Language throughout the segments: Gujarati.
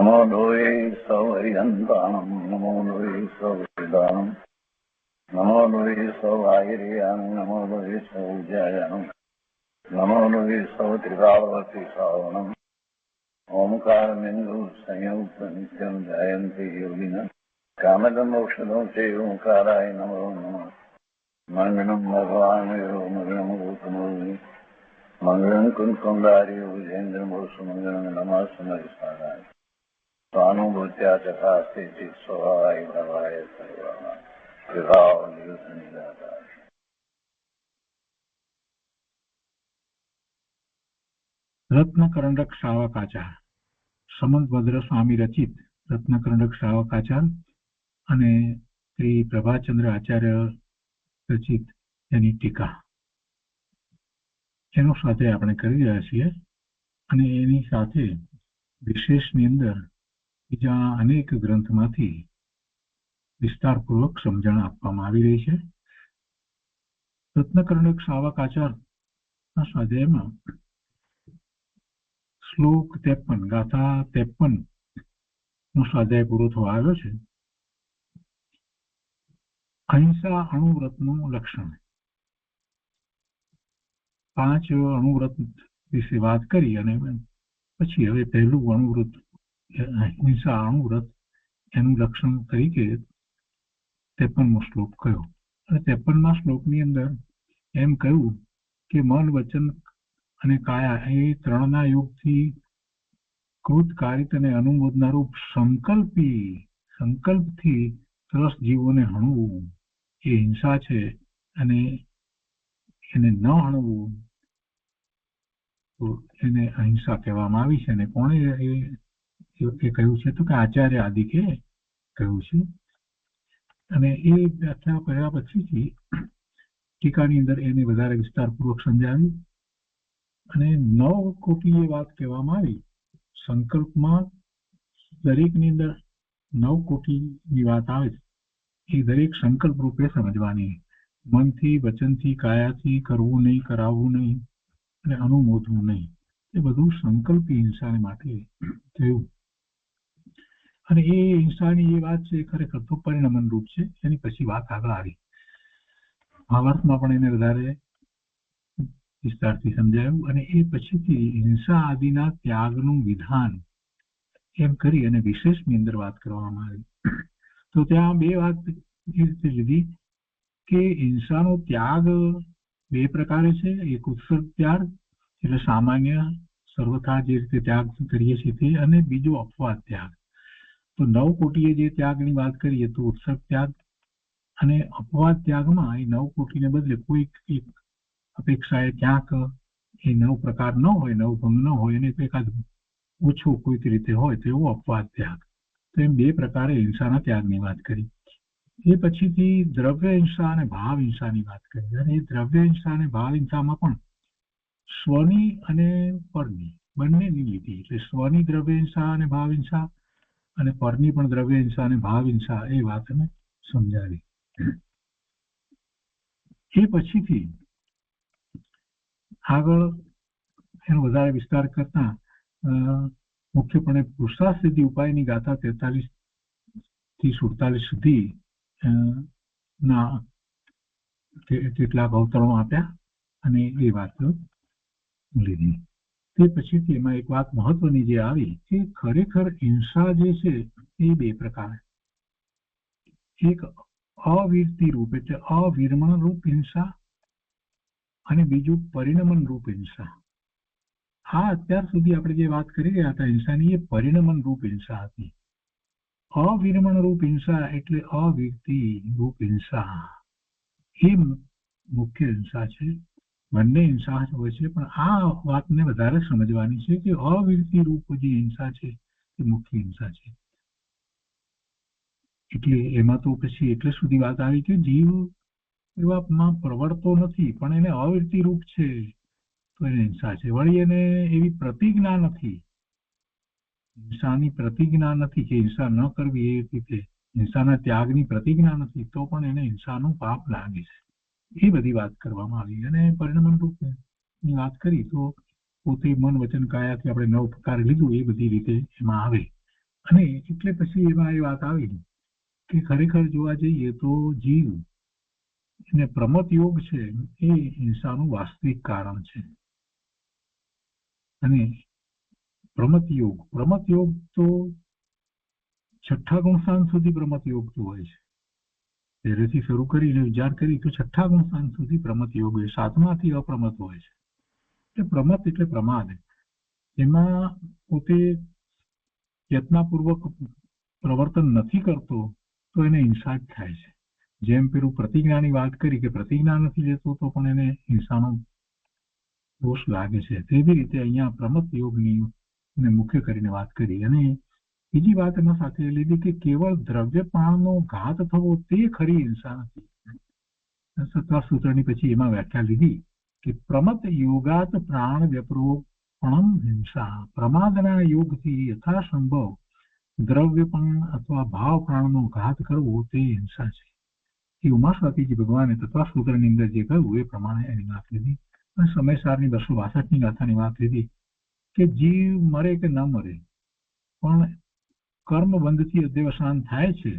નમો લોહે સૌહરિહંતાણમ નમો લોહે સૌહૃદાનમ નમો લોહે સૌઆયર્યાન નમો લોહે સૌજ્યાયાન નમો લોહે સૌત્રિકાળવતી શ્રાવણમ ઓમકારમિંદુ સંયુક્ત નિત્યમ જયંતિ યોગિન કામદમ ઔષધો છે ઓંકારાય નમો નમઃ મંગળમ ભગવાન મંગળમ ગૌતમોર્મિ મંગળમ કુંકુંદારી વિજેન્દ્રમોષ મંગળમ નમઃ સમયસારાય સ્વાનુભૂત્યા ચકાસ્તે સ્વભાવાય ભવાય સર્વાય વિભાવ નિરુદ્ધ નિરાકાર. રત્નકરંડક શ્રાવકાચાર સમંતભદ્ર સ્વામી રચિત રત્નકરંડક શ્રાવકાચાર અને શ્રી પ્રભાચંદ્ર આચાર્ય રચિત એની ટીકા એનો સાથે આપણે કરી રહ્યા છીએ. અને એની સાથે વિશેષની અંદર બીજા અનેક ગ્રંથમાંથી વિસ્તારપૂર્વક સમજણ આપવામાં આવી રહી છે. રત્નકરંડક શ્રાવકાચારના સ્વાધ્યાયમાં શ્લોક 53 ગાથા 53 નો સ્વાધ્યાય પૂરો થવા આવ્યો છે. અહિંસા અણુવ્રતનું લક્ષણ. 5 અણુવ્રત વિશે વાત કરી અને પછી હવે પહેલું અણુવ્રત અહિંસા અણુવ્રત એનું લક્ષણ તરીકે 53મો શ્લોક કહ્યો. અને 53મા શ્લોકની અંદર એમ કહ્યું કે મન વચન અને કાયા એ ત્રણના યોગથી કૃત કારિત અને અનુમોદના રૂપ સંકલ્પથી ત્રસ જીવોને હણવું એ હિંસા છે. અને એને ન હણવું તો એને અહિંસા કહેવામાં આવી છે. અને કોણે એ કહ્યું છે તો કે આચાર્ય આદિકે કહ્યું છે. અને એ વ્યાખ્યા કર્યા પછીથી ટીકાની અંદર એને વધારે વિસ્તારપૂર્વક સમજાવી અને 9 કોટીએ વાત કહેવામાં આવી. સંકલ્પમાં દરેકની અંદર 9 કોટીની વાત આવે છે. એ દરેક સંકલ્પ રૂપે સમજવાની. મનથી, વચનથી, કાયાથી કરવું નહીં, કરાવવું નહીં અને અનુમોદવું નહીં. એ બધું સંકલ્પ હિંસાને માટે થયું. અને એ હિંસાની એ વાત છે ખરેખર તો પરિણમન રૂપ છે. એની પછી વાત આગળ આવી. ભાવાર્થમાં પણ એને વધારે વિસ્તારથી સમજાયું. અને એ પછીથી હિંસા આદિના ત્યાગનું વિધાન એમ કરી અને વિશેષની અંદર વાત કરવામાં આવી. તો ત્યાં 2 વાત એ રીતે લીધી કે હિંસાનો ત્યાગ 2 પ્રકારે છે. એક ઉત્સર્ગ ત્યાગ એટલે સામાન્ય સર્વથા જે રીતે ત્યાગ કરીએ છીએ તે, અને બીજો અપવાદ ત્યાગ. તો 9 કોટીએ જે ત્યાગની વાત કરીએ તો ઉત્સર્ગ ત્યાગ, અને અપવાદ ત્યાગમાં એ 9 કોટીને બદલે કોઈક એક અપેક્ષાએ ક્યાંક એ 9 પ્રકાર ન હોય, 9 ભંગ ન હોય, અને એકાદ ઓછું કોઈક રીતે હોય તો એવો અપવાદ ત્યાગ. તો એમ 2 પ્રકારે હિંસાના ત્યાગની વાત કરી. એ પછીથી દ્રવ્ય હિંસા અને ભાવ હિંસાની વાત કરી. અને એ દ્રવ્ય હિંસા અને ભાવ હિંસામાં પણ સ્વની અને પરની બંનેની લીધી. એટલે સ્વની દ્રવ્ય હિંસા અને ભાવ હિંસા અને પરની પણ દ્રવ્ય હિંસા અને ભાવ હિંસા એ વાતને સમજાવી. એ પછીથી આગળ એનો વધારે વિસ્તાર કરતા મુખ્યપણે પુરુષાર્થ સિદ્ધિ ઉપાયની ગાથા 43 થી 47 સુધી ના કેટલાક અવતરણો આપ્યા અને એ વાત લીધી. તે પછીથી એમાં એક વાત મહત્વની જે આવી કે ખરેખર હિંસા જે છે એ 2 પ્રકાર. એક અવિરતિ રૂપ એટલે અવિરમણ રૂપ હિંસા અને બીજું પરિણમન રૂપ હિંસા. આ અત્યાર સુધી આપણે જે વાત કરી રહ્યા હતા હિંસાની, એ પરિણમન રૂપ હિંસા હતી. અવિરમણ રૂપ હિંસા એટલે અવિરતિ રૂપ હિંસા એ મુખ્ય હિંસા છે. બંને હિંસા હોય છે, પણ આ વાતને વધારે સમજવાની છે કે અવિરતિ રૂપ જે હિંસા છે એ મુખ્ય હિંસા છે. એટલે એમાં તો પછી એટલે સુધી વાત આવી કે જીવ એવામાં પ્રવર્તો નથી, પણ એને અવિરતિ રૂપ છે તો એને હિંસા છે. વળી એને એવી પ્રતિજ્ઞા નથી, હિંસાની પ્રતિજ્ઞા નથી કે હિંસા ન કરવી, એ રીતે હિંસાના ત્યાગની પ્રતિજ્ઞા નથી, તો પણ એને હિંસાનું પાપ લાગે છે. એ બધી વાત કરવામાં આવી. અને પરિણમન રૂપની વાત કરી તો પોતે મન વચન કાયાથી આપણે 9 પ્રકાર લીધું એ બધી રીતે એમાં આવે. અને એટલે પછી એમાં એ વાત આવી કે ખરેખર જોવા જઈએ તો જીવ અને પ્રમત યોગ છે એ હિંસાનું વાસ્તવિક કારણ છે. અને પ્રમત યોગ તો છઠ્ઠા ગુણસ્થાન સુધી પ્રમત યોગ તો હોય છે. પહેલેથી શરૂ કરીને વિચાર કરી તો છઠ્ઠા ગુણસ્થાન સુધી પ્રમત યોગ હોય, સાતમાથી અપ્રમત હોય છે. એટલે પ્રમત એટલે પ્રમાદ. એમાં પોતે યત્નાપૂર્વક પ્રવર્તન નથી કરતો તો એને હિંસા જ થાય છે. જેમ પેલું પ્રતિજ્ઞાની વાત કરી કે પ્રતિજ્ઞા નથી લેતો તો પણ એને હિંસાનો દોષ લાગે છે. તેવી રીતે અહીંયા પ્રમત યોગની મુખ્ય કરીને વાત કરી. અને બીજી વાત એમાં સાથે લીધી કે કેવળ દ્રવ્યપાણનો ઘાત થવો તે ખરી હિંસા નથી. 17 સૂત્રની પછી એમાં વ્યાખ્યા લીધી કે પ્રમત યોગાત પ્રાણ વ્યપરોપણમ હિંસા. પ્રમાદના યોગથી યથાસંભવ દ્રવ્યપણ અથવા ભાવ પ્રાણનો ઘાત કરવો તે હિંસા છે. એ ઉમાસ્વાતીજી ભગવાને તત્વસૂત્રની અંદર જે કહ્યું એ પ્રમાણે એની વાત લીધી. અને સમયસારની 262ની ગાથાની વાત લીધી કે જીવ મરે કે ન મરે પણ કર્મબંધથી અધ્યવસાન થાય છે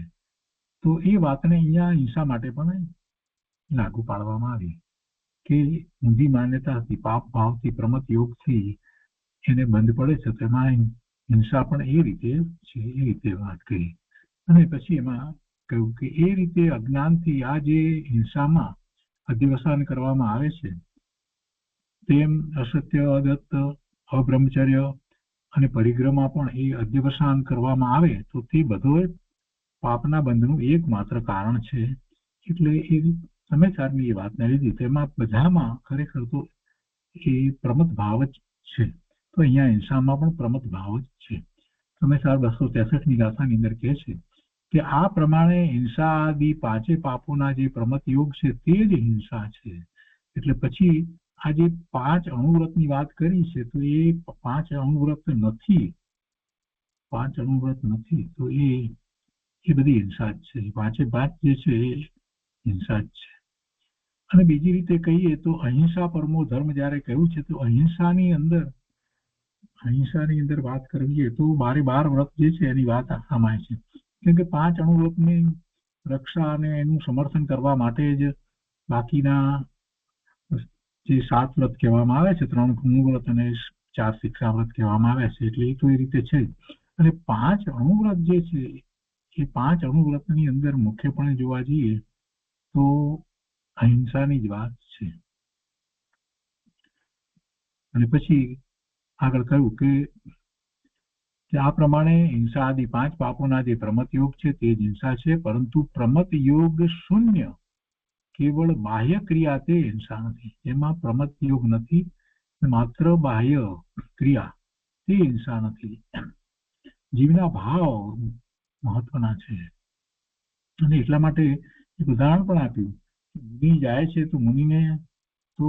તો એ વાતને અહીંયા હિંસા માટે પણ લાગુ પાડવામાં આવી કે ઊંધી માન્યતાથી પાપ ભાવથી પ્રમત યોગથી એને બંધ પડે છે તેમાં હિંસા પણ એ રીતે છે. એ રીતે વાત કરી. અને પછી એમાં કહ્યું કે એ રીતે અજ્ઞાનથી આ જે હિંસામાં અધ્યવસાન કરવામાં આવે છે તેમ અસત્ય, અદત્ત, અબ્રહ્મચર્ય અને પરિગ્રહમાં પણ એ અધ્યવસાન કરવામાં આવે તો તે બધો પાપના બંધનું એકમાત્ર કારણ છે. એટલે એ સમયસારની એ વાતને લીધી. તેમાં બધામાં ખરેખર તો એ પ્રમત ભાવ જ છે. તો અહીંયા હિંસામાં પણ પ્રમત ભાવ જ છે. સમયસાર 263ની ગાથાની અંદર કહે છે કે આ પ્રમાણે હિંસા આદિ પાંચે પાપોના જે પ્રમત યોગ છે તે જ હિંસા છે. એટલે પછી આ જે 5 અણુવ્રતની વાત કરી છે તો એ 5 અણુવ્રત નથી. 5 અણુવ્રત નથી તો એ બધી હિંસા જ છે. 5 જે છે એ હિંસા જ છે. અને બીજી રીતે કહીએ તો અહિંસા પરમો ધર્મ જ્યારે કહ્યું છે તો અહિંસાની અંદર વાત કરવી તો 12 વ્રત જે છે એની વાત આમાં છે. કેમ કે 5 અણુવ્રતની રક્ષા અને એનું સમર્થન કરવા માટે જ બાકીના જે 7 વ્રત કહેવામાં આવે છે, 3 અણુવ્રત અને 4 શિક્ષા વ્રત કહેવામાં આવ્યા છે. એટલે એ તો એ રીતે છે. અને 5 અણુવ્રત જે છે એ 5 અણુવ્રતની અંદર મુખ્યપણે જોવા જઈએ તો અહિંસાની જ વાત છે. અને પછી આગળ કહ્યું કે આ પ્રમાણે હિંસા આદિ 5 પાપોના જે પ્રમત યોગ છે તે જ હિંસા છે. પરંતુ પ્રમત યોગ શૂન્ય કેવળ બાહ્ય ક્રિયા તે હિંસા નથી. એમાં પ્રમત યોગ નથી, માત્ર બાહ્ય ક્રિયા તે હિંસા નથી. જીવના ભાવ મહત્વના છે. અને એટલા માટે એક ઉદાહરણ પણ આપ્યું. મુનિ જાય છે તો મુનિને તો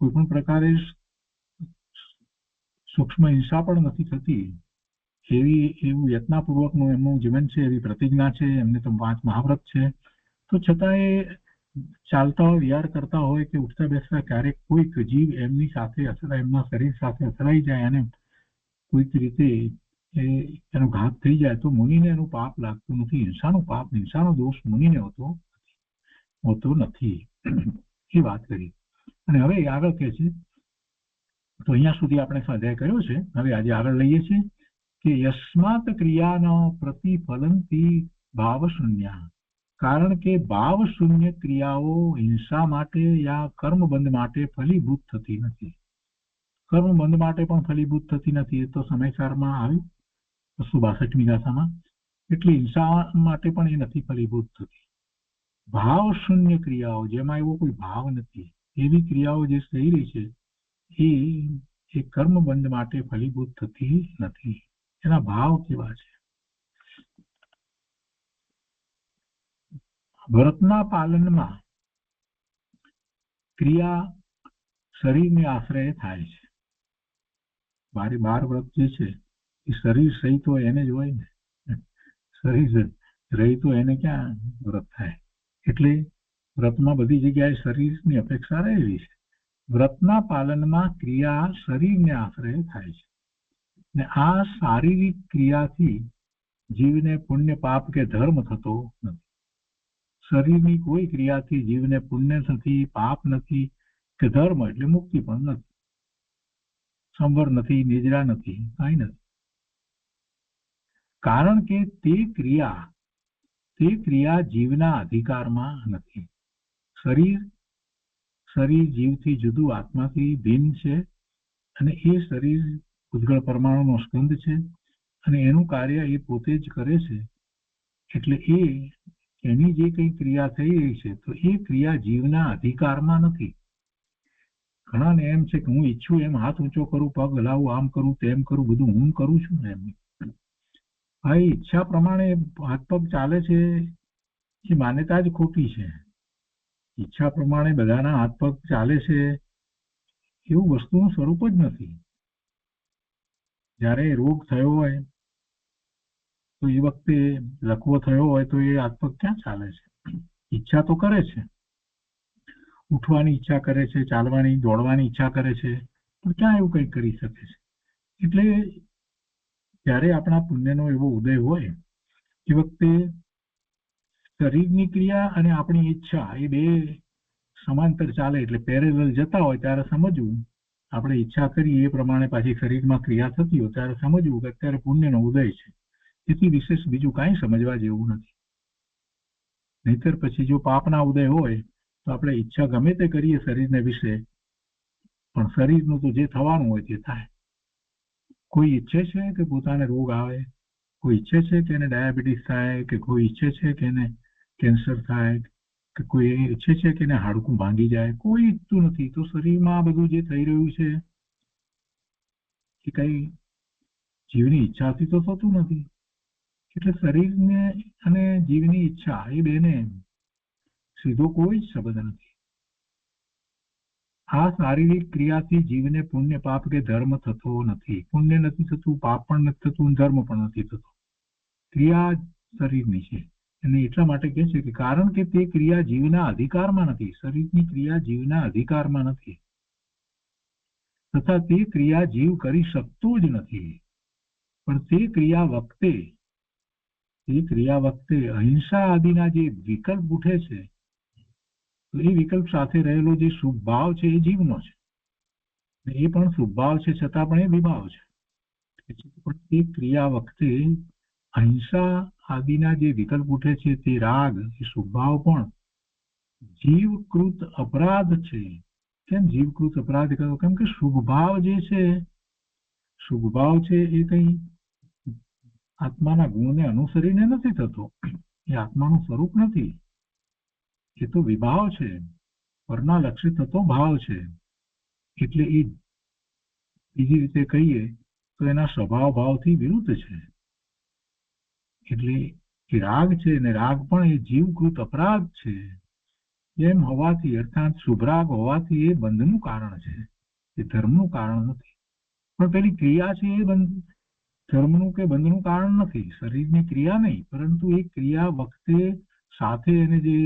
કોઈ પણ પ્રકારે સૂક્ષ્મ હિંસા પણ નથી થતી. એવું યત્નાપૂર્વકનું એમનું જીવન છે, એવી પ્રતિજ્ઞા છે, એમને તો 5 મહાવ્રત છે. તો છતાં એ ચાલતા હોય, વિહાર કરતા હોય કે ઉઠતા બેસતા ક્યારેક કોઈક જીવ એમની સાથે અથવા એમના શરીર સાથે અથડાઈ જાય અને કોઈક રીતે એનો ઘાત થઈ જાય તો મુનિને એનું પાપ લાગતું નથી. હિંસાનો દોષ મુનિને હોતો નથી. એ વાત કરી. અને હવે આગળ કહે છે તો અહીંયા સુધી આપણે સ્વાધ્યાય કર્યો છે. હવે આજે આગળ લઈએ છીએ કે યસ્માત ક્રિયાનો પ્રતિફલનથી ભાવ શૂન્ય. કારણ કે ભાવ શૂન્ય ક્રિયાઓ હિંસા માટે યા કર્મબંધ માટે ફલીભૂત થતી નથી. કર્મબંધ માટે પણ ફલીભૂત થતી નથી. એ તો સમયસારમાં આવ્યું 262ની ગાથામાં. એટલે હિંસા માટે પણ એ નથી ફલીભૂત થતી. ભાવ શૂન્ય ક્રિયાઓ જેમાં એવો કોઈ ભાવ નથી એવી ક્રિયાઓ જે થઈ રહી છે એ કર્મબંધ માટે ફલીભૂત થતી નથી. એના ભાવ કેવા છે? વ્રતના પાલનમાં ક્રિયા શરીરને આશ્રય થાય છે. 12 વ્રત જે છે એ શરીર સહિત હોય એને જ હોય ને. શરીર રહી તો એને ક્યાં વ્રત થાય? એટલે વ્રતમાં બધી જગ્યાએ શરીરની અપેક્ષા રહેલી છે. વ્રતના પાલનમાં ક્રિયા શરીરને આશ્રય થાય છે. ને આ શારીરિક ક્રિયાથી જીવને પુણ્ય પાપ કે ધર્મ થતો નથી. શરીરની કોઈ ક્રિયાથી જીવને પુણ્ય નથી, પાપ નથી કે ધર્મ એટલે મુક્તિ પણ નથી, સંવર નથી, નિજરા નથી, કાંઈ નથી. કારણ કે તે ક્રિયા જીવના અધિકારમાં નથી. શરીર જીવથી જુદું, આત્માથી ભિન્ન છે, અને એ શરીર ઉદ્ગળ પરમાણુનો સ્કંદ છે, અને એનું કાર્ય એ પોતે જ કરે છે. એટલે એની જે કઈ ક્રિયા થઈ રહી છે તો એ ક્રિયા જીવના અધિકારમાં નથી. ઘણાને એમ છે કે હું ઈચ્છું એમ હાથ ઊંચો કરું, પગ હલાવું, આમ કરું, તેમ કરું, બધું હું કરું છું ને એમ. આ ઈચ્છા પ્રમાણે હાથ પગ ચાલે છે એ માન્યતા જ ખોટી છે. ઈચ્છા પ્રમાણે બધાના હાથ પગ ચાલે છે એવું વસ્તુનું સ્વરૂપ જ નથી. જ્યારે રોગ થયો હોય તો એ વખતે લકવો થયો હોય તો એ હાથ પગ ક્યાં ચાલે છે? ઈચ્છા તો કરે છે, ઉઠવાની ઈચ્છા કરે છે, ચાલવાની દોડવાની ઈચ્છા કરે છે, પણ ક્યાં એવું કંઈ કરી શકે છે? એટલે જ્યારે આપણા પુણ્યનો એવો ઉદય હોય એ વખતે શરીરની ક્રિયા અને આપણી ઈચ્છા એ બે સમાંતર ચાલે, એટલે પેરેલલ જતા હોય ત્યારે સમજવું, આપણે ઈચ્છા કરીએ એ પ્રમાણે પાછી શરીરમાં ક્રિયા થતી હોય ત્યારે સમજવું કે અત્યારે પુણ્યનો ઉદય છે. તેથી વિશેષ બીજું કાંઈ સમજવા જેવું નથી. નહીતર પછી જો પાપના ઉદય હોય તો આપણે ઈચ્છા ગમે તે કરીએ શરીરને વિશે, પણ શરીરનું તો જે થવાનું હોય તે થાય. કોઈ ઈચ્છે છે કે પોતાને રોગ આવે, કોઈ ઈચ્છે છે કે એને ડાયાબિટીસ થાય, કે કોઈ ઈચ્છે છે કે એને કેન્સર થાય, કે કોઈ ઈચ્છે છે કે એને હાડકું ભાંગી જાય? કોઈ ઈચ્છતું નથી. તો શરીરમાં આ બધું જે થઈ રહ્યું છે એ કઈ જીવની ઈચ્છાથી તો થતું નથી. એટલે શરીરને અને જીવની ઈચ્છા એ બેને સીધો કોઈ જ સંબંધ નથી. આ શારીરિક ક્રિયાથી જીવને પુણ્ય પાપ કે ધર્મ થતો નથી. પુણ્ય નથી થતું, પાપ પણ નથી થતું, ધર્મ પણ નથી થતો. ક્રિયા શરીરની છે, અને એટલા માટે કહે છે કે કારણ કે તે ક્રિયા જીવના અધિકારમાં નથી. શરીરની ક્રિયા જીવના અધિકારમાં નથી, તથા તે ક્રિયા જીવ કરી શકતો જ નથી. પણ તે ક્રિયા વખતે અહિંસા આદિના જે વિકલ્પ ઉઠે છે, તો એ વિકલ્પ સાથે રહેલો જે શુભ ભાવ છે એ જીવનો છે. એ પણ શુભ ભાવ છે છતાં પણ એ વિભાવ છે. પણ એ ક્રિયા વખતે અહિંસા આદિના જે વિકલ્પ ઉઠે છે તે રાગ, એ શુભ ભાવ પણ જીવકૃત અપરાધ છે. કેમ જીવકૃત અપરાધ કહ્યો? કેમ કે શુભ ભાવ જે છે, શુભ ભાવ છે એ કઈ આત્માના ગુણને અનુસરીને નથી થતો. એ આત્માનું સ્વરૂપ નથી. એ તો વિભાવ છે, પરના લક્ષ્ય થતો ભાવ છે. એટલે એ બીજી રીતે કહીએ તો એના સ્વભાવ ભાવથી વિરુદ્ધ છે. એટલે એ રાગ છે, અને રાગ પણ એ જીવકૃત અપરાધ છે. એમ હોવાથી, અર્થાત શુભરાગ હોવાથી એ બંધનું કારણ છે, એ ધર્મનું કારણ નથી. પણ પેલી ક્રિયા છે એ ધર્મનું કે બંધનું કારણ નથી. શરીરની ક્રિયા નહીં, પરંતુ એ ક્રિયા વખતે સાથે એને જે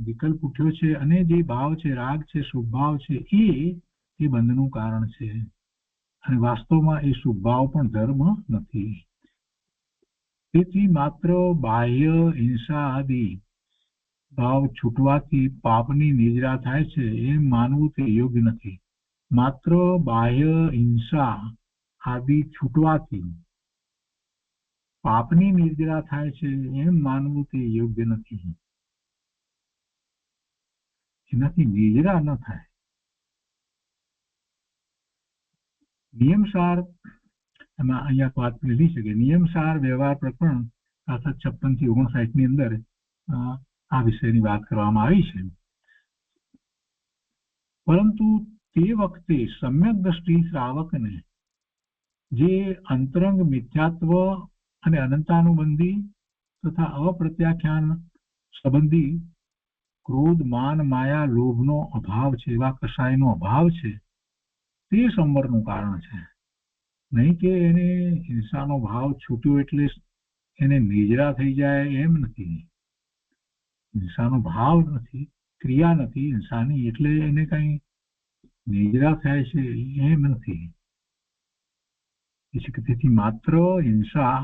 વિકલ્પ ઉઠ્યો છે અને જે ભાવ છે, રાગ છે, શુભ ભાવ છે, એ બંધનું કારણ છે. અને વાસ્તવમાં એ શુભ ભાવ પણ ધર્મ નથી. તેથી માત્ર બાહ્ય હિંસા આદિ ભાવ છૂટવાથી પાપની નિજરા થાય છે એમ માનવું તે યોગ્ય નથી. માત્ર બાહ્ય હિંસા આદિ છૂટવાથી પાપની નિર્જરા થાય છે એમ માનવું તે યોગ્ય નથી. એનાથી નિજરા ન થાય. નિયમસાર, એમાં અહીંયા વાત લીધી છે કે નિયમસાર વ્યવહાર પ્રકરણ 56 થી 59 ની અંદર આ વિષયની વાત કરવામાં આવી છે. પરંતુ તે વખતે સમ્યક દ્રષ્ટિ શ્રાવકને જે અંતરંગ મિથ્યાત્વ અને અનંતાનુબંધી તથા અપ્રત્યાખ્યાન સંબંધી ક્રોધ, માન, માયા, લોભનો અભાવ છે, એવા કશાયનો અભાવ છે, તે સંવરનું કારણ છે. નહીં કે એને હિંસાનો ભાવ છૂટ્યો એટલે એને નિજરા થઈ જાય એમ નથી. હિંસાનો ભાવ નથી, ક્રિયા નથી હિંસાની, એટલે એને કઈ નિજરા થાય છે એમ નથી. તેથી માત્ર હિંસા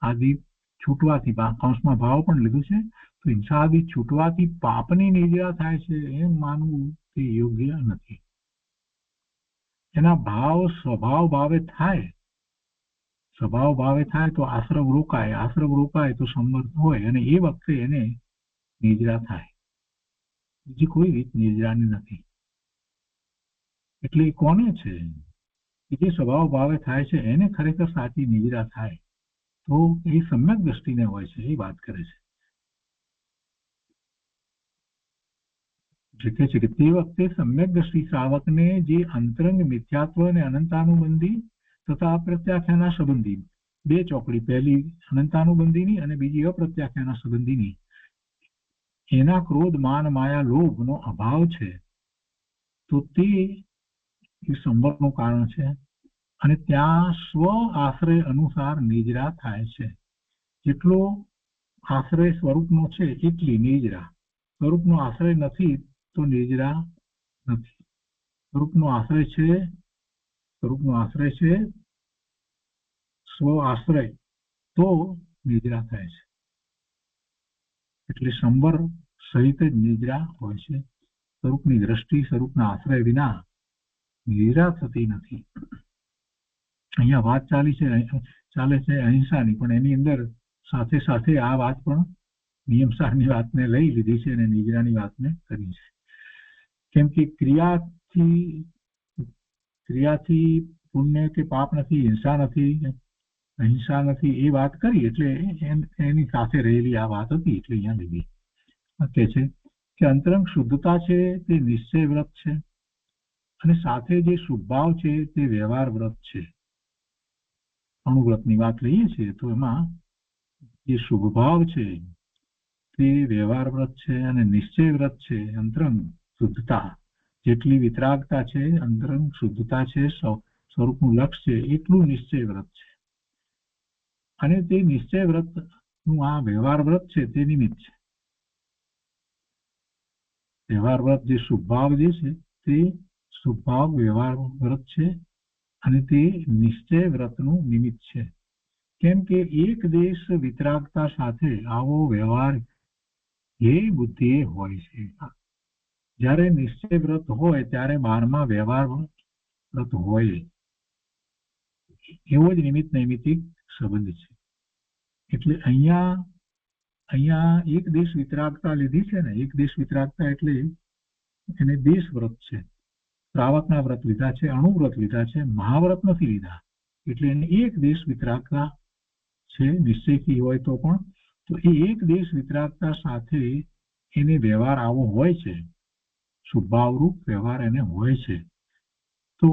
આદિ છૂટવાથી કૌંસમાં ભાવ પણ લીધું છે, તો હિંસાથી છૂટવાથી પાપની નિદ્રા થાય છે એમ માનવું તે યોગ્ય નથી. એના ભાવ સ્વભાવ ભાવે થાય તો આશ્રમ રોકાય તો સમર્થ હોય અને એ વખતે એને નિદ્રા થાય. બીજી કોઈ રીત નિદ્રાની નથી. એટલે એ કોને છે કે જે સ્વભાવ ભાવે થાય છે એને ખરેખર સાચી નિદ્રા થાય, તો એ સમ્યક દ્રષ્ટિને હોય છે એ વાત કરે છે. જે કહે છે કે તે વખતે સમ્યક દ્રષ્ટિ શ્રાવકને જે અંતરંગ મિથ્યાત્વ અને અનંતાનુબંધી તથા અપ્રત્યાખ્યાના સંબંધી, બે ચોકડી, પહેલી અનંતાનુબંધીની અને બીજી અપ્રત્યાખ્યાના સંબંધીની, એના ક્રોધ માન માયા લોભનો અભાવ છે, તો તે સંબંધનું કારણ છે અને ત્યાં સ્વ આશ્રય અનુસાર નિદ્રા થાય છે. જેટલો આશ્રય સ્વરૂપનો છે એટલી નિદ્રા. સ્વરૂપનો આશ્રય નથી તો નિદ્રા નથી. સ્વરૂપનો આશ્રય છે સ્વ આશ્રય, તો નિદ્રા થાય છે. એટલે સંબર સહિત જ નિદ્રા હોય છે. સ્વરૂપની દ્રષ્ટિ, સ્વરૂપના આશ્રય વિના નિદ્રા થતી નથી. અહીંયા વાત ચાલે છે અહિંસાની, પણ એની અંદર સાથે સાથે આ વાત પણ નિયમસારની વાતને લઈ લીધી છે અને નિદ્રાની વાતને કરી છે. કેમ કે ક્રિયાથી પુણ્ય કે પાપ નથી, અહિંસા નથી એ વાત કરી, એટલે એની સાથે રહેલી આ વાત હતી એટલે અહીંયા લીધી. કે છે કે અંતરંગ શુદ્ધતા છે તે નિશ્ચય વ્રત છે અને સાથે જે શુભભાવ છે તે વ્યવહાર વ્રત છે. અણુવ્રતની વાત લઈએ છીએ તો એમાં જે શુભભાવ છે તે વ્યવહાર વ્રત છે અને નિશ્ચય વ્રત છે અંતરંગ શુદ્ધતા. જેટલી વિતરાગતા છે, અંતરંગ શુદ્ધતા છે, સ્વરૂપનું લક્ષ છે, એટલું નિશ્ચય વ્રત છે. અને તે નિશ્ચય વ્રત નું આ વ્યવહાર વ્રત છે તે નિમિત્ત છે. વ્યવહાર વ્રત જે શુભભાવ જે છે તે શુભભાવ વ્યવહાર વ્રત છે અને તે નિશ્ચય વ્રતનું નિમિત્ત છે. કેમ કે એક દેશ વિતરાગતા સાથે આવો વ્યવહાર એ બુદ્ધિએ હોય છે. જ્યારે નિશ્ચય વ્રત હોય ત્યારે 12મા વ્યવહાર વ્રત હોય, એવો જ નિમિત્ત નૈમિત્તિક સંબંધ છે. એટલે અહીંયા એક દેશ વિતરાગતા લીધી છે ને, એક દેશ વિતરાગતા એટલે એને દેશ વ્રત છે. શ્રાવકના વ્રત લીધા છે, અણુવ્રત લીધા છે, મહાવ્રત નથી લીધા. એટલે એને એક દેશ વિતરાગતા છે, નિશ્ચયથી હોય તો પણ. તો એ એક દેશ વિતરાગતા સાથે એને વ્યવહાર આવો હોય છે, શુભભાવરૂપ વ્યવહાર એને હોય છે. તો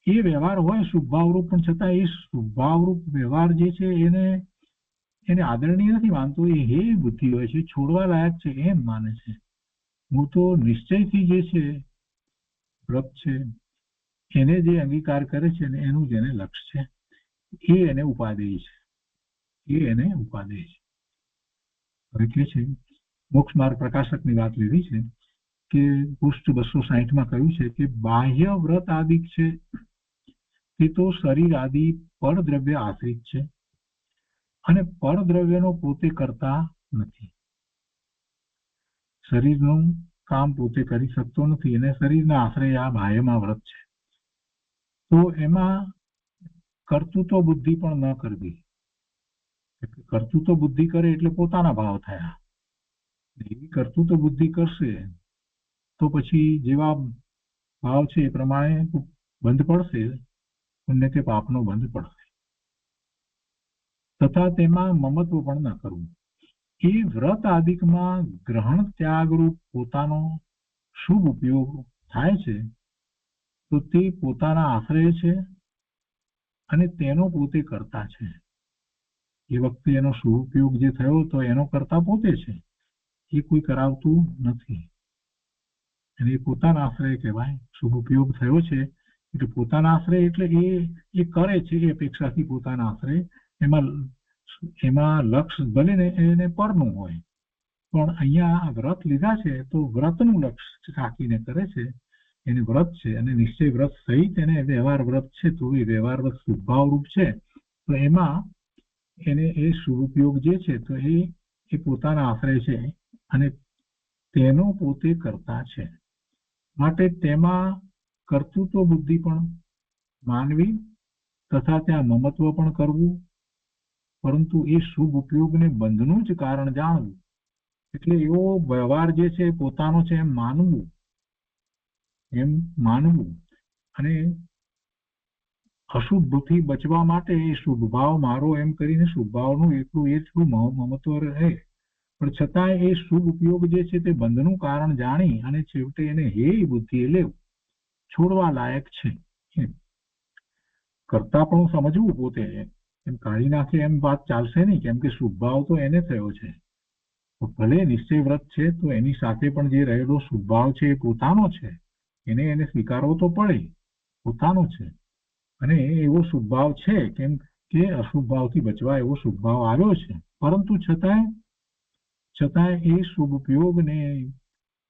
એ વ્યવહાર હોય શુભભાવરૂપ, પણ છતાં એ શુભભાવરૂપ વ્યવહાર જે છે એને આદરણીય નથી માનતો. એ હે બુદ્ધિ હોય છે, છોડવા લાયક છે એમ માને છે. હું તો નિશ્ચયથી જે છે વ્રત છે એને જે અંગીકાર કરે છે ને એનું જ એને લક્ષ્ય છે, એ એને ઉપાદેય છે. હવે કે છે મોક્ષ માર્ગ પ્રકાશકની વાત લીધી છે કે પૃષ્ઠ 260 કહ્યું છે કે બાહ્ય વ્રત આદિક છે તે તો શરીર આદિ પરદ્રવ્ય આશ્રિત છે અને પરદ્રવ્યનો પોતે કરતા નથી. શરીરનું કામ પોતે કરી શકતો નથી અને શરીરના આશ્રય આ બાહ્યમાં વ્રત છે. તો એમાં કર્તૃત્વ બુદ્ધિ પણ ન કરવી. કર્તૃત્વ બુદ્ધિ કરે એટલે પોતાના ભાવ થયા. એવી કર્તૃત્વ બુદ્ધિ કરશે તો પછી જેવા ભાવ છે એ પ્રમાણે બંધ પડશે, પુણ્ય કે પાપનો બંધ પડશે. તથા તેમાં મમત્વ પણ ન કરવું. એ વ્રત આદિકમાં ગ્રહણ ત્યાગરૂપ પોતાનો શુભ ઉપયોગ થાય છે તો તે પોતાના આશ્રય છે અને તેનો પોતે કરતા છે. એ વખતે એનો શુભ ઉપયોગ જે થયો તો એનો કરતા પોતે છે, એ કોઈ કરાવતું નથી. અને એ પોતાના આશ્રય કહેવાય. શુભ ઉપયોગ થયો છે એટલે પોતાના આશ્રય એટલે એ કરે છે એ અપેક્ષાથી પોતાના આશ્રય. એમાં લક્ષ્ય ભલે ને એને પરનું હોય, પણ અહીંયા વ્રત લીધા છે તો વ્રતનું લક્ષ્ય રાખીને કરે છે, એને વ્રત છે અને નિશ્ચય વ્રત સહિત એને વ્યવહાર વ્રત છે. તો એ વ્યવહાર વ્રત શુભભાવ રૂપ છે. તો એમાં એને એ શુભ જે છે તો એ પોતાના આશરે છે અને તેનો પોતે કરતા છે. માટે તેમાં કર્તૃત્વ બુદ્ધિ પણ માનવી તથા ત્યાં મમત્વ પણ કરવું, પરંતુ એ શુભ ઉપયોગને બંધનું જ કારણ જાણવું. એટલે એવો વ્યવહાર જે છે પોતાનો છે એમ માનવું અને અશુભથી બચવા માટે એ શુભ ભાવ મારો એમ કરીને શુભ ભાવનું એટલું મહત્વ રહે, પણ છતાંય એ શુભ ઉપયોગ જે છે તે બંધનું કારણ જાણી અને છેવટે એને હે બુદ્ધિ લેવ છોડવા લાયક છે. કરતા પણ સમજવું પોતે, એમ કાઢી નાખે એમ વાત ચાલશે નહીં, કેમ કે શુભ ભાવ તો એને થયો છે. ભલે નિશ્ચય વ્રત છે તો એની સાથે પણ જે રહેલો શુભ ભાવ છે એ પોતાનો છે, એને સ્વીકારવો તો પડે, પોતાનો છે. અને એવો શુભ ભાવ છે કેમ કે અશુભ ભાવથી બચવા એવો શુભ ભાવ આવ્યો છે, પરંતુ છતાંય એ શુભ ઉપયોગને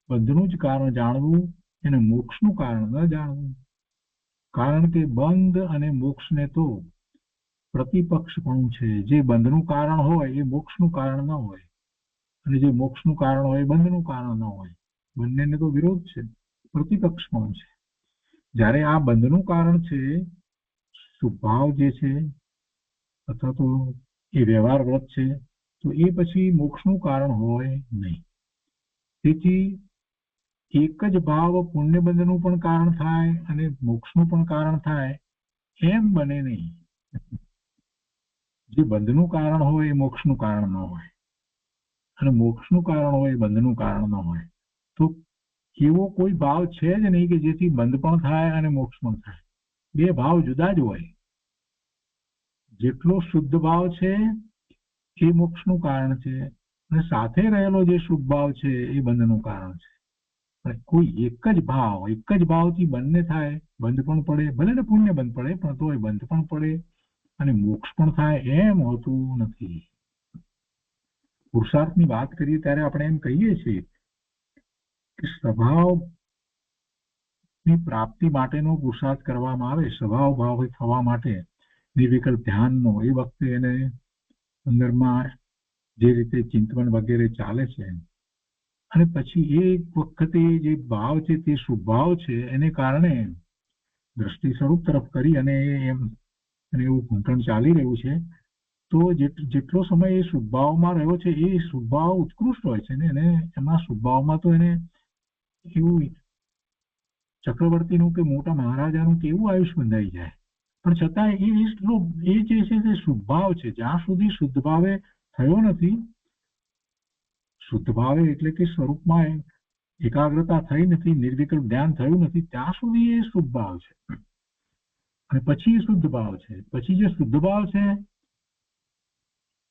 બંધનું જ કારણ જાણવું, એને મોક્ષનું કારણ ન જાણવું. કારણ કે બંધ અને મોક્ષને તો પ્રતિપક્ષપણું છે. જે બંધનું કારણ હોય એ મોક્ષનું કારણ ન હોય, અને જે મોક્ષનું કારણ હોય એ બંધનું કારણ ન હોય. બંનેને તો વિરોધ છે, પ્રતિપક્ષપણું છે. જ્યારે આ બંધનું કારણ છે શુભભાવ જે છે અથવા તો એ વ્યવહાર વ્રત છે, તો એ પછી મોક્ષનું કારણ હોય નહીં. તેથી એક જ ભાવ પુણ્ય બંધનું પણ કારણ થાય અને મોક્ષનું પણ કારણ થાય એમ બને નહીં. જે બંધનું કારણ હોય એ મોક્ષનું કારણ ન હોય, અને મોક્ષનું કારણ હોય એ બંધનું કારણ ન હોય. તો એવો કોઈ ભાવ છે જ નહીં કે જેથી બંધ પણ થાય અને મોક્ષ પણ થાય. બે ભાવ જુદા જ હોય. જેટલો શુદ્ધ ભાવ છે એ મોક્ષનું કારણ છે, અને સાથે રહેલો જે શુભ ભાવ છે એ બંધનું કારણ છે. કોઈ એક જ ભાવથી બંને થાય, બંધ પણ પડે, ભલે ને પુણ્ય બંધ પડે, પણ તો એ બંધ પણ પડે અને મોક્ષ પણ થાય એમ હોતું નથી. પુરુષાર્થની વાત કરીએ ત્યારે આપણે એમ કહીએ છીએ કે સ્વભાવની પ્રાપ્તિ માટેનો પુરુષાર્થ કરવામાં આવે, સ્વભાવ ભાવ થવા માટે નિર્વિકલ્પ ધ્યાનનો, એ વખતે એને અંદરમાં જે રીતે ચિંતન વગેરે ચાલે છે, અને પછી એ વખતે જે ભાવ છે તે શુભ ભાવ છે, એને કારણે દ્રષ્ટિ સ્વરૂપ તરફ કરી અને એવું ઘૂંટણ ચાલી રહ્યું છે. તો જેટલો સમય એ શુભભાવમાં રહ્યો છે એ શુભભાવ ઉત્કૃષ્ટ હોય છે ને, એને એમાં શુભભાવમાં તો એને એવું ચક્રવર્તીનું કે મોટા મહારાજાનું કે એવું આયુષ બંધાઈ જાય. પણ છતાં એ જે છે તે શુભભાવ છે. જ્યાં સુધી શુદ્ધ ભાવે થયો નથી, શુદ્ધ ભાવે એટલે કે સ્વરૂપમાં એકાગ્રતા થઈ નથી, નિર્વિકલ્પ ધ્યાન થયું નથી, ત્યાં સુધી એ શુભ ભાવ છે. અને પછી એ શુદ્ધ ભાવ છે. પછી જે શુદ્ધ ભાવ છે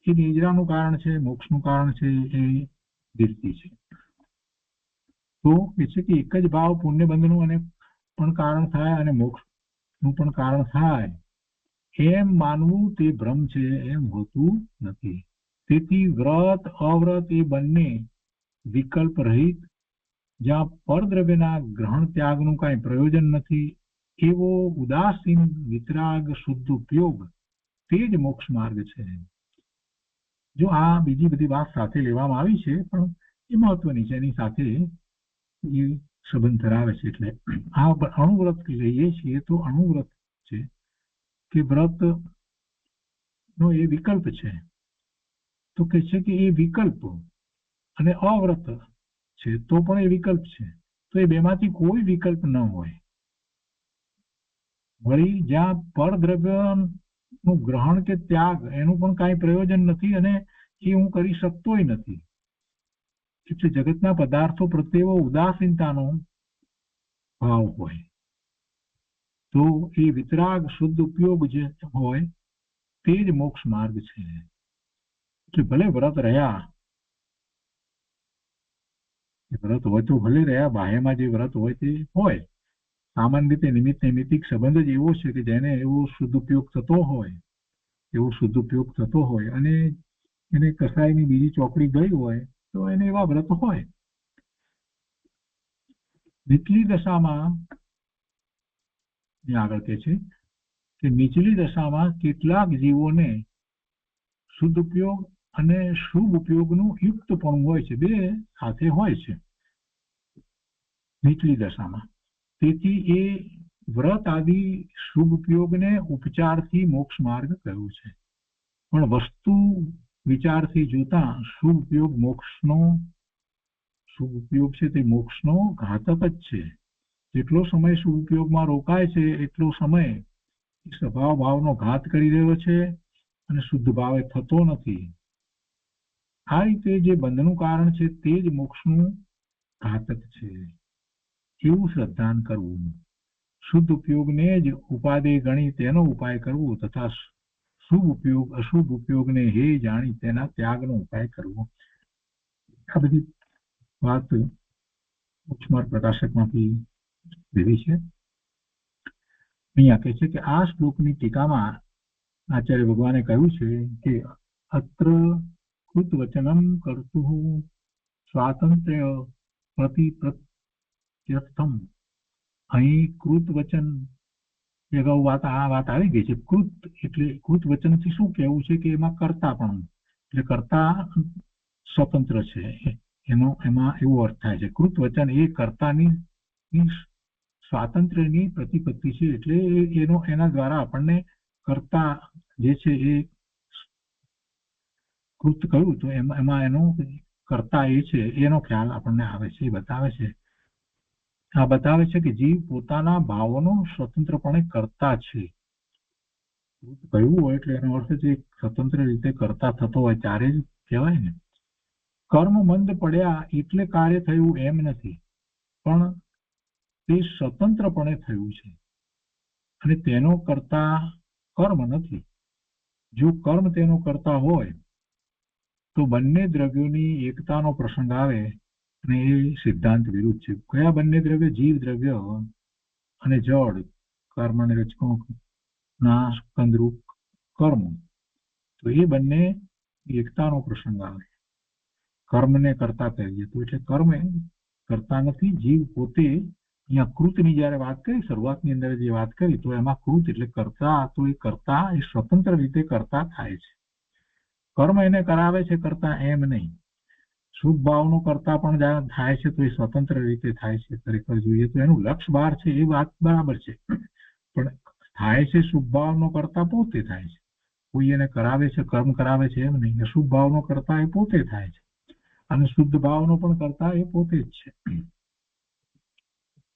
એ નિજરાનું કારણ છે, મોક્ષનું કારણ છે, એ દીર્તિ છે. તો એ છે કે એક જ ભાવ પુણ્ય બંધનું અને પણ કારણ થાય અને મોક્ષનું પણ કારણ થાય એમ માનવું તે ભ્રમ છે, એમ હોતું નથી. તેથી વ્રત અવ્રત એ બંને વિકલ્પ રહિત, જ્યાં પરદ્રવ્યના ગ્રહણ ત્યાગનું કાંઈ પ્રયોજન નથી, એવો ઉદાસીન વિતરાગ શુદ્ધ ઉપયોગ તે જ મોક્ષ માર્ગ છે. જો આ બીજી બધી વાત સાથે લેવામાં આવી છે, પણ એ મહત્વની છે, એની સાથે એ સંબંધ ધરાવે છે. એટલે આ અણુવ્રત લઈએ છીએ તો અણુવ્રત છે કે વ્રત નો એ વિકલ્પ છે. તો કે છે કે એ વિકલ્પ અને અવ્રત છે તો પણ એ વિકલ્પ છે. તો એ બેમાંથી કોઈ વિકલ્પ ન હોય. વળી જ્યાં પરદ્રવ્યનું ગ્રહણ કે ત્યાગ એનું પણ કાંઈ પ્રયોજન નથી અને એ હું કરી શકતોય નથી, એટલે જગતના પદાર્થો પ્રત્યે એવો ઉદાસીનતાનો ભાવ હોય, તો એ વિતરાગ શુદ્ધ ઉપયોગ જે હોય તે જ મોક્ષ માર્ગ છે. એટલે ભલે વ્રત રહ્યા, વ્રત હોય તો ભલે રહ્યા, બાહ્યમાં જે વ્રત હોય તે હોય, સામાન્ય રીતે નિમિત્ત નૈમિત્તિક સંબંધ જ એવો છે કે જેને એવો શુદ્ધ ઉપયોગ થતો હોય અને એને કસાયની બીજી ચોકડી ગઈ હોય તો એને એવા વ્રત હોય. નીચલી દશામાં આગળ કહે છે કે નીચલી દશામાં કેટલાક જીવોને શુદ્ધ ઉપયોગ અને શુભ ઉપયોગનું યુક્તપણું હોય છે, બે સાથે હોય છે નીચલી દશામાં. તેથી એ વ્રત આદિ શુભ ઉપયોગને ઉપચારથી મોક્ષ માર્ગ કહ્યું છે. પણ વસ્તુ વિચારથી જોતા શુભ ઉપયોગ છે તે મોક્ષનો ઘાતક જ છે. જેટલો સમય શુભ ઉપયોગમાં રોકાય છે એટલો સમય સ્વભાવ ભાવનો ઘાત કરી રહ્યો છે અને શુદ્ધ ભાવે થતો નથી. આ રીતે જે બંધનું કારણ છે તે જ મોક્ષનું ઘાતક છે એવું શ્રદ્ધાન કરવું. શુદ્ધ ઉપયોગને જ ઉપાદેય ગણી તેનો ઉપાય કરવો તથા શુભ ઉપયોગ અશુભ ઉપયોગને હે જાણી તેના ત્યાગનો ઉપાય કરવો. આ બધી વાત ઉચ્ચમાર્ગ પ્રકાશકમાંથી લીધી છે. અહીંયા કહે છે કે આ શ્લોકની ટીકામાં આચાર્ય ભગવાને કહ્યું છે કે અત્ર કૃત વચનમ કર્તુઃ સ્વાતંત્ર્ય પ્રતિપ્રત્યર્થમ. અહીં કૃત વચન અગાઉ આ વાત આવી ગઈ છે. કૃત એટલે કૃત વચનથી શું કહેવું છે કે એમાં કર્તા પણ એટલે કર્તા સ્વતંત્ર છે એમાં એવો અર્થ થાય છે. કૃત વચન એ કર્તાની સ્વાતંત્ર્યની પ્રતિપત્તિ છે એટલે એના દ્વારા આપણને કર્તા જે છે એ કૃત કહ્યું તો એમાં એનો કર્તા એ છે એનો ખ્યાલ આપણને આવે છે. એ બતાવે છે આ બતાવે છે કે જીવ પોતાના ભાવોનો સ્વતંત્રપણે કરતા છે. કહ્યું હોય એટલે એનો અર્થ છે સ્વતંત્ર રીતે કરતા થતો હોય ત્યારે જ કહેવાય ને. કર્મ મંદ પડ્યા એટલે કાર્ય થયું એમ નથી, પણ તે સ્વતંત્રપણે થયું છે અને તેનો કરતા કર્મ નથી. જો કર્મ તેનો કરતા હોય તો બંને દ્રવ્યોની એકતાનો પ્રસંગ આવે અને એ સિદ્ધાંત વિરુદ્ધ છે. કયા બંને દ્રવ્ય? જીવ દ્રવ્ય અને જળ કર્મ અને રજકો ના સ્કંદરૂપ કર્મ. તો એ બંને એકતાનો પ્રસંગ આવે. કર્મને કરતા કહીએ તો એટલે કર્મ કરતા નથી. જીવ પોતે અહીંયા કૃતની જયારે વાત કરી શરૂઆતની અંદર જે વાત કરી તો એમાં કૃત એટલે કરતા. તો એ કરતા એ સ્વતંત્ર રીતે કરતા થાય છે. કર્મ એને કરાવે છે કરતા એમ નહીં. શુભ ભાવનો કરતા પણ થાય છે તો એ સ્વતંત્ર રીતે થાય છે. ખરેખર જોઈએ તો એનું લક્ષ બહાર છે એ વાત બરાબર છે, પણ થાય છે શુભ ભાવનો કરતા પોતે થાય છે. કોઈ એને કરાવે છે કર્મ કરાવે છે એમ નહીં. શુભ ભાવનો કરતા એ પોતે થાય છે અને શુદ્ધ ભાવનો પણ કરતા એ પોતે જ છે,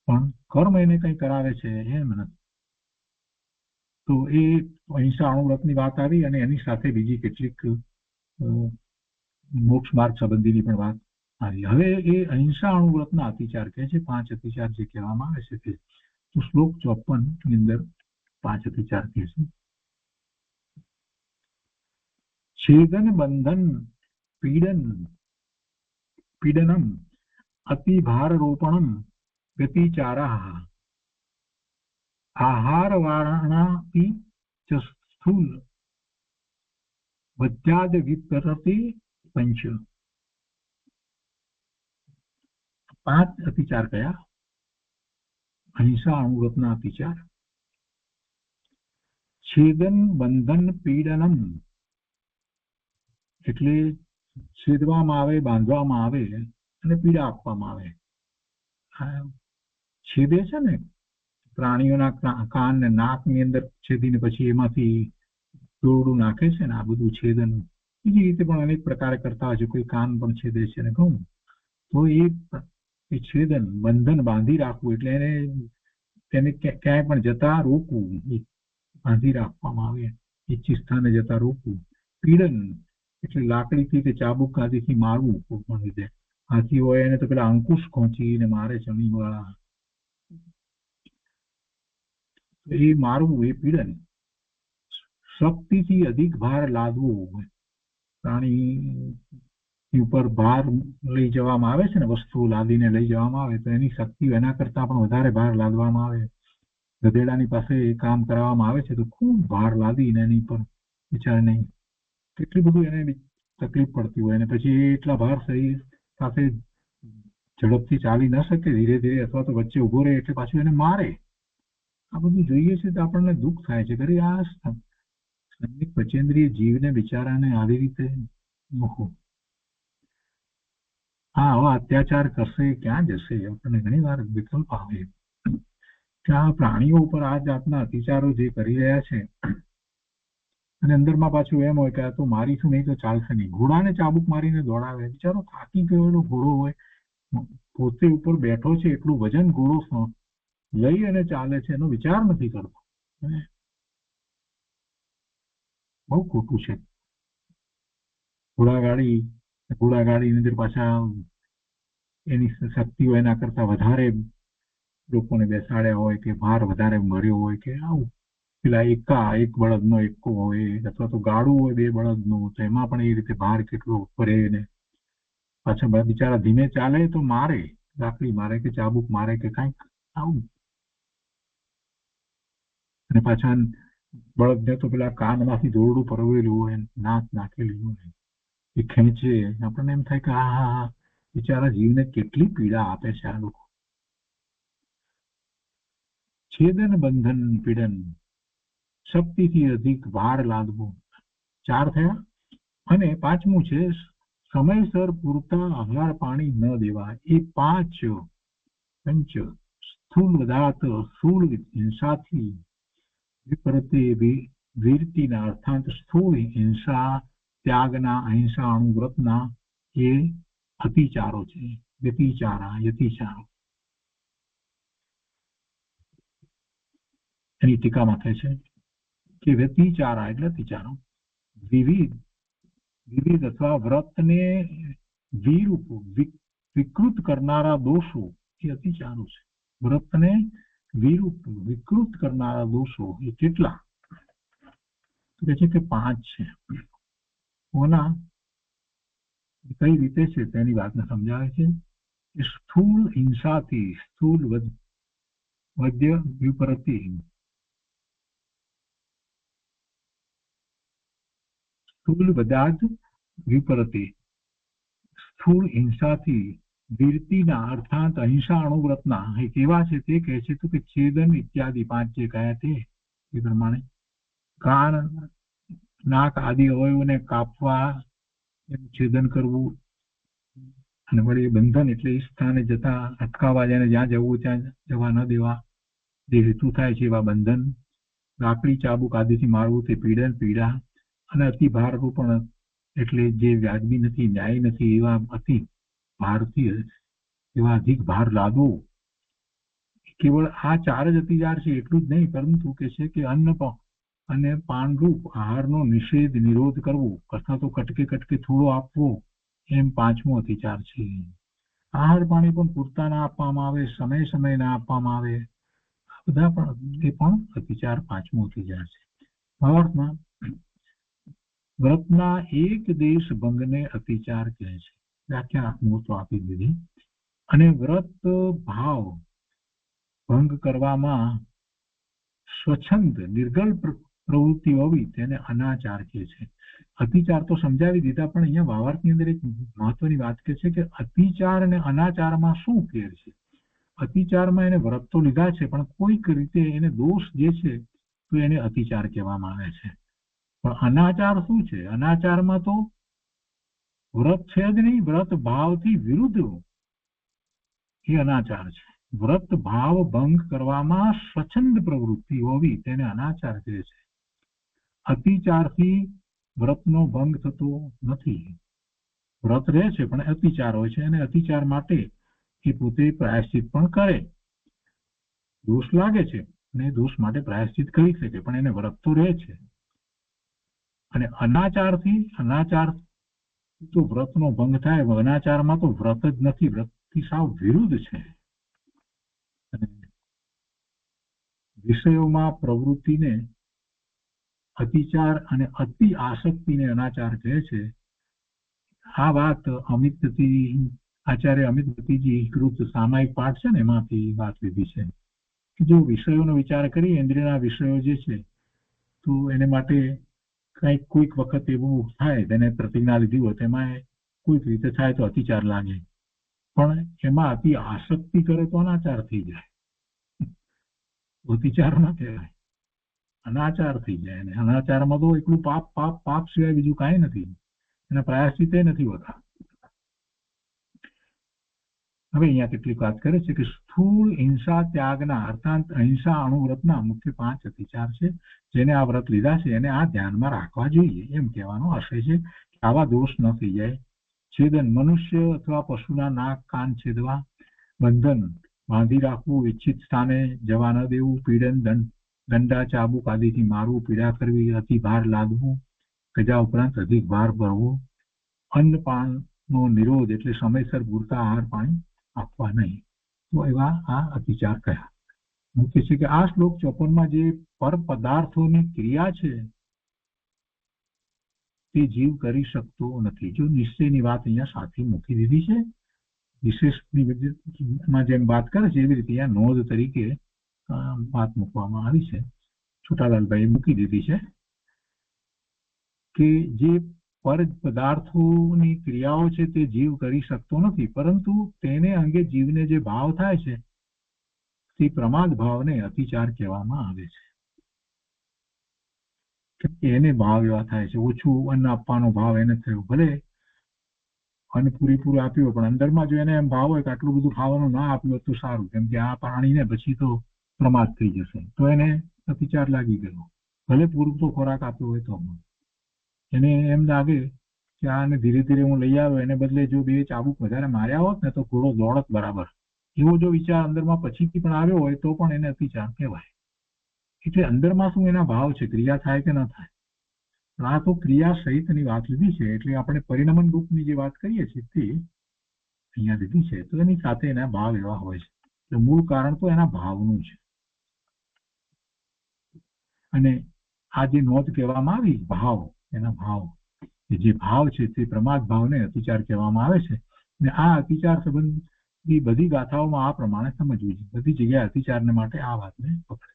પણ કર્મ એને કઈ કરાવે છે એમ નથી. તો એ અહિંસા અણુવ્રતની વાત આવી અને એની સાથે બીજી કેટલીક મોક્ષ માર્ગ સંબંધીની પણ વાત આવી. હવે એ અહિંસા અણુવ્રતના અતિચાર કહે છે. 5 અતિચાર જે કહેવામાં આવે છે તે તો શ્લોક 54 ની અંદર 5 અતિચાર કહે છે. છેદન બંધન પીડનમ અતિભારોપણમ વ્યતિચારાઃ આહારવારણાપિ ચ સ્થૂલ વદ્યાદ વિપરતે પંચ. 5 અતિચાર કયા? અહિંસા અણુવ્રતના અતિચાર. છેદન બંધન પીડનમ એટલે છેદવામાં આવે, બાંધવામાં આવે અને પીડા આપવામાં આવે. છેદે છે ને પ્રાણીઓના કાન ને નાકની અંદર છેદીને પછી એમાંથી દોરડું નાખે છે ને, આ બધું છેદન. બીજી રીતે પણ અનેક પ્રકારે કરતા હોય છે. કોઈ કાન પણ છેદે છે ને ઘઉં. તો એ છેદન બંધન બાંધી રાખવું એટલે તેને ક્યાંય પણ જતા રોકવું, બાંધી રાખવામાં આવે. ઈચ્છિત સ્થાને જતા રોકવું. પીડન એટલે લાકડીથી કે ચાબુક આદિથી મારવું. કોઈ પણ રીતે હાથી હોય એને તો પેલા અંકુશ ખોંચીને મારે ચણી વાળા, એ મારવું એ પીડન. શક્તિથી અધિક ભાર લાદવો, પ્રાણી ઉપર ભાર લઈ જવામાં આવે છે ને, વસ્તુઓ લાદીને લઈ જવામાં આવે તો એની શક્તિ એના કરતા પણ વધારે ભાર લાદવામાં આવે. ગધેડાની પાસે એ કામ કરાવવામાં આવે છે તો ખૂબ ભાર લાદીને એની પર બિચારાને કેટલી બધું એને તકલીફ પડતી હોય અને પછી એટલા ભાર શરીર સાથે ઝડપથી ચાલી ન શકે, ધીરે ધીરે અથવા તો વચ્ચે ઉભો રહે એટલે પાછું એને મારે. આ બધું જોઈએ છે તો આપણને દુઃખ થાય છે. ખરી આ સંયમિત પચેન્દ્રિય જીવને બિચારાને આવી રીતે ઓહો હા આવા અત્યાચાર કરશે ક્યાં જશે? આપણને ઘણી વાર વિકલ્પ આવે કે આ પ્રાણીઓ ઉપર આ જાતના અત્યાચારો જે કરી રહ્યા છે અને અંદરમાં પાછું એમ હોય કે આ તો મારીશું નહીં તો ચાલશે નહીં. ઘોડાને ચાબુક મારીને દોડાવે, બિચારો થાકી ગયેલો ઘોડો હોય, પોતે ઉપર બેઠો છે, એટલું વજન ઘોડો લઈ અને ચાલે છે, એનો વિચાર નથી કરતો. બહુ ખોટું છે. ઘોડાગાડીની અંદર પાછા એની શક્તિઓ એના કરતા વધારે લોકોને બેસાડ્યા હોય કે ભાર વધારે મર્યો હોય કે આવું પેલા એક બળદનો એકો હોય અથવા તો ગાડું હોય 2 બળદનું, તો એમાં પણ એ રીતે ભાર કેટલો ફરે ને પાછા બિચારા ધીમે ચાલે તો મારે, લાકડી મારે કે ચાબુક મારે કે કાંઈક આવું. અને પાછા બળદને તો પેલા કાનમાંથી દોરડું પરવેલું હોય, નાક નાખેલી હોય, એ ખેંચે. આપણને એમ થાય કે હા બિચારા જીવને કેટલી પીડા આપે છે આ લોકો. છેદન બંધન પીડન, શક્તિથી અધિક ભાર લાદવો, 4 થયા. અને 5મું છે સમયસર પૂરતા આહાર પાણી ન દેવા. એ 5 પંચ સ્થૂલ પદાર્થ સ્થૂળ હિંસાથી વિપરતે વીરતીના અર્થાંત સ્થૂળ હિંસા, ત્યાગના, અહિંસા, અણુવ્રતના એ અતિચારો છે. યતિચારો એની ટીકામાં કહે છે કે વ્યતિચારા એટલે અતિચારો વિવિધ અથવા વ્રતને વિરૂપ વિકૃત કરનારા દોષો એ અતિચારો છે. વ્રતને વિરૂપ વિકૃત કરનારા દોષો એ કેટલા? કે છે કે 5 છે. ઓના કઈ રીતે છે તેની વાતને સમજાવે છે. સ્થૂળ હિંસાથી, સ્થૂળ વદ્ય વિપરતિ, સ્થૂળ પદાર્થ વિપરતિ, સ્થૂળ હિંસાથી વીરતીના અર્થાત અહિંસા અણુવ્રતના એ કેવા છે તે કહે છે તો કે છેદન ઇત્યાદિ 5 જે કયા તે પ્રમાણે કાન, નાક આદિ અવયવોને કાપવા, છેદન કરવું, અને વળી બંધન એટલે એ સ્થાને જતા અટકાવવા, જેને જ્યાં જવું ત્યાં જવા ન દેવા, જે હેતુ થાય છે એવા બંધન, લાકડી ચાબુક આદિથી મારવું તે પીડા, અને અતિ ભારરૂપણ એટલે જે વ્યાજબી નથી, ન્યાય નથી એવા અતિ ભારથી એવા અધિક ભાર લાદવો. કેવળ આ 4 જ અતિચાર છે એટલું જ નહીં, પરંતુ કે છે કે અન્ન અને પાનરૂપ આહારનો નિષેધ નિરોધ કરવો અથવા તો કટકે થોડો આપવો, એમ 5મો અતિચાર છે. આહાર પાણી પણ પૂરતા ના આપવામાં આવે, સમય ના આપવામાં આવે, બધા પણ એ પણ અતિચાર 5મો અતિચાર છે. ભાવાર્થમાં વ્રતના એક દેશ ભંગને અતિચાર કહે છે. વ્યાખ્યા મૂળ તો આપી દીધી. અને વ્રત ભાવ ભંગ કરવામાં સ્વચ્છંદ નિર્ગલ પ્રવૃત્તિ હોવી તેને અનાચાર કહે છે. અતિચાર તો સમજાવી દીધા, પણ અહીંયા ભાવાર્થની અંદર એક મહત્વની વાત કહે છે કે અતિચાર અને અનાચારમાં શું ફેર છે. અતિચારમાં એને વ્રત તો લીધા છે, પણ કોઈક રીતે એને દોષ જે છે તો એને અતિચાર કહેવામાં આવે છે. પણ અનાચાર શું છે? અનાચારમાં તો વ્રત છે જ નહીં, વ્રત ભાવથી વિરુદ્ધ એ અનાચાર છે. વ્રત ભાવ ભંગ કરવામાં સ્વચ્છંદ પ્રવૃત્તિ હોવી તેને અનાચાર કહે છે. અતિચારથી વ્રતનો ભંગ થતો નથી. વ્રત રહે છે પણ અતિચાર હોય છે, અને અતિચાર માટે એ પોતે પ્રાયશ્ચિત પણ કરે. દોષ લાગે છે અને દોષ માટે પ્રાયશ્ચિત કરી શકે, પણ એને વ્રત તો રહે છે. અને અનાચાર તો વ્રતનો ભંગ થાય. અનાચારમાં તો વ્રત જ નથી, વ્રતથી સાવ વિરુદ્ધ છે. વિષયોમાં પ્રવૃત્તિને અતિચાર અને અતિ આસક્તિને અનાચાર કહે છે. આ વાત આચાર્ય અમિત ગતિજી કૃત સામાયિક પાઠ છે ને એમાંથી વાત લીધી છે કે જો વિષયોનો વિચાર કરીએ, ઇન્દ્રિયના વિષયો જે છે, તો એને માટે કોઈક વખત એવું થાય, તેને પ્રતિજ્ઞા લીધી હોય તેમાં કોઈક રીતે થાય તો અતિચાર લાગે, પણ એમાં અતિ આસક્તિ કરે તો અનાચાર થઈ જાય, અતિચાર ના કહેવાય. અનાચાર થઈ જાય. અને અનાચારમાં તો એકલું પાપ પાપ પાપ સિવાય બીજું કાંઈ નથી, એના પ્રાયશ્ચિત નથી હોતા. હવે અહીંયા કેટલીક વાત કરે છે કે સ્થૂળ હિંસા ત્યાગના અર્થાત અહિંસા અણુવ્રતના મુખ્ય 5 અતિચાર છે. જેને આ વ્રત લીધા છે એને આ ધ્યાનમાં રાખવા જોઈએ એમ કહેવાનો આશય છે કે આવા દોષ ન થઈ જાય. છેદન, મનુષ્ય અથવા પશુના નાક કાન છેદવા, બંધન, બાંધી રાખવું, ઈચ્છિત સ્થાને જવા ન દેવું, પીડન, દંડા ચાબુક આદિથી મારવું, પીડા કરવી, અતિ ભાર લાદવું, ગજા ઉપરાંત અધિક ભાર ભરવો, અન્નપાનનો નિરોધ એટલે સમયસર પૂરતા આહાર પાણી આપવા નહીં. તો એવા આ અતિચાર કયા. કહે છે કે આ શ્લોક 54માં જે પર પદાર્થોની ક્રિયા છે તે જીવ કરી શકતો નથી. જો નિશ્ચયની વાત અહીંયા સાથે મૂકી દીધી છે. વિશેષમાં જેમ વાત કરે છે એવી રીતે અહીંયા નોંધ તરીકે વાત મૂકવામાં આવી છે. છોટાલાલભાઈ મૂકી દીધી છે કે જે પર પદાર્થોની ક્રિયાઓ છે તે જીવ કરી શકતો નથી, પરંતુ તેને અંગે જીવને જે ભાવ થાય છે તે પ્રમાદ ભાવને અતિચાર કહેવામાં આવે છે. એને ભાવ એવા થાય છે, ઓછું અન્ન આપવાનો ભાવ એને થયો, ભલે અન્ન પૂરેપૂરું આપ્યું પણ અંદરમાં જો એને એમ ભાવ હોય કે આટલું બધું ખાવાનું ના આપ્યું તો સારું, કેમ કે આ પ્રાણીને પછી તો પ્રમાદ થઈ જશે, તો એને અતિચાર લાગી ગયો. ભલે પૂરતો ખોરાક આપ્યો હોય તો એને એમ લાગે કે આને ધીરે ધીરે હું લઈ આવ્યો, એને બદલે જો 2 ચાબુક વધારે માર્યા હોત ને તો ઘોડો દોડત બરાબર, એવો જો વિચાર અંદરમાં પછીથી પણ આવ્યો હોય તો પણ એને અતિચાર કહેવાય. એટલે અંદરમાં શું એના ભાવ છે, ક્રિયા થાય કે ન થાય. પણ આ તો ક્રિયા સહિતની વાત લીધી છે, એટલે આપણે પરિણમન રૂપની જે વાત કરીએ છીએ તે અહીંયા લીધી છે. તો એની સાથે એના ભાવ એવા હોય છે, એટલે મૂળ કારણ તો એના ભાવનું છે. અને આ જે નોંધ કહેવામાં આવી ભાવ, એના ભાવ, જે ભાવ છે તે પ્રમાદ ભાવને અતિચાર કહેવામાં આવે છે. અને આ અતિચાર સંબંધી બધી ગાથાઓમાં આ પ્રમાણે સમજવું છે. બધી જગ્યાએ અતિચારને માટે આ વાતને પકડે.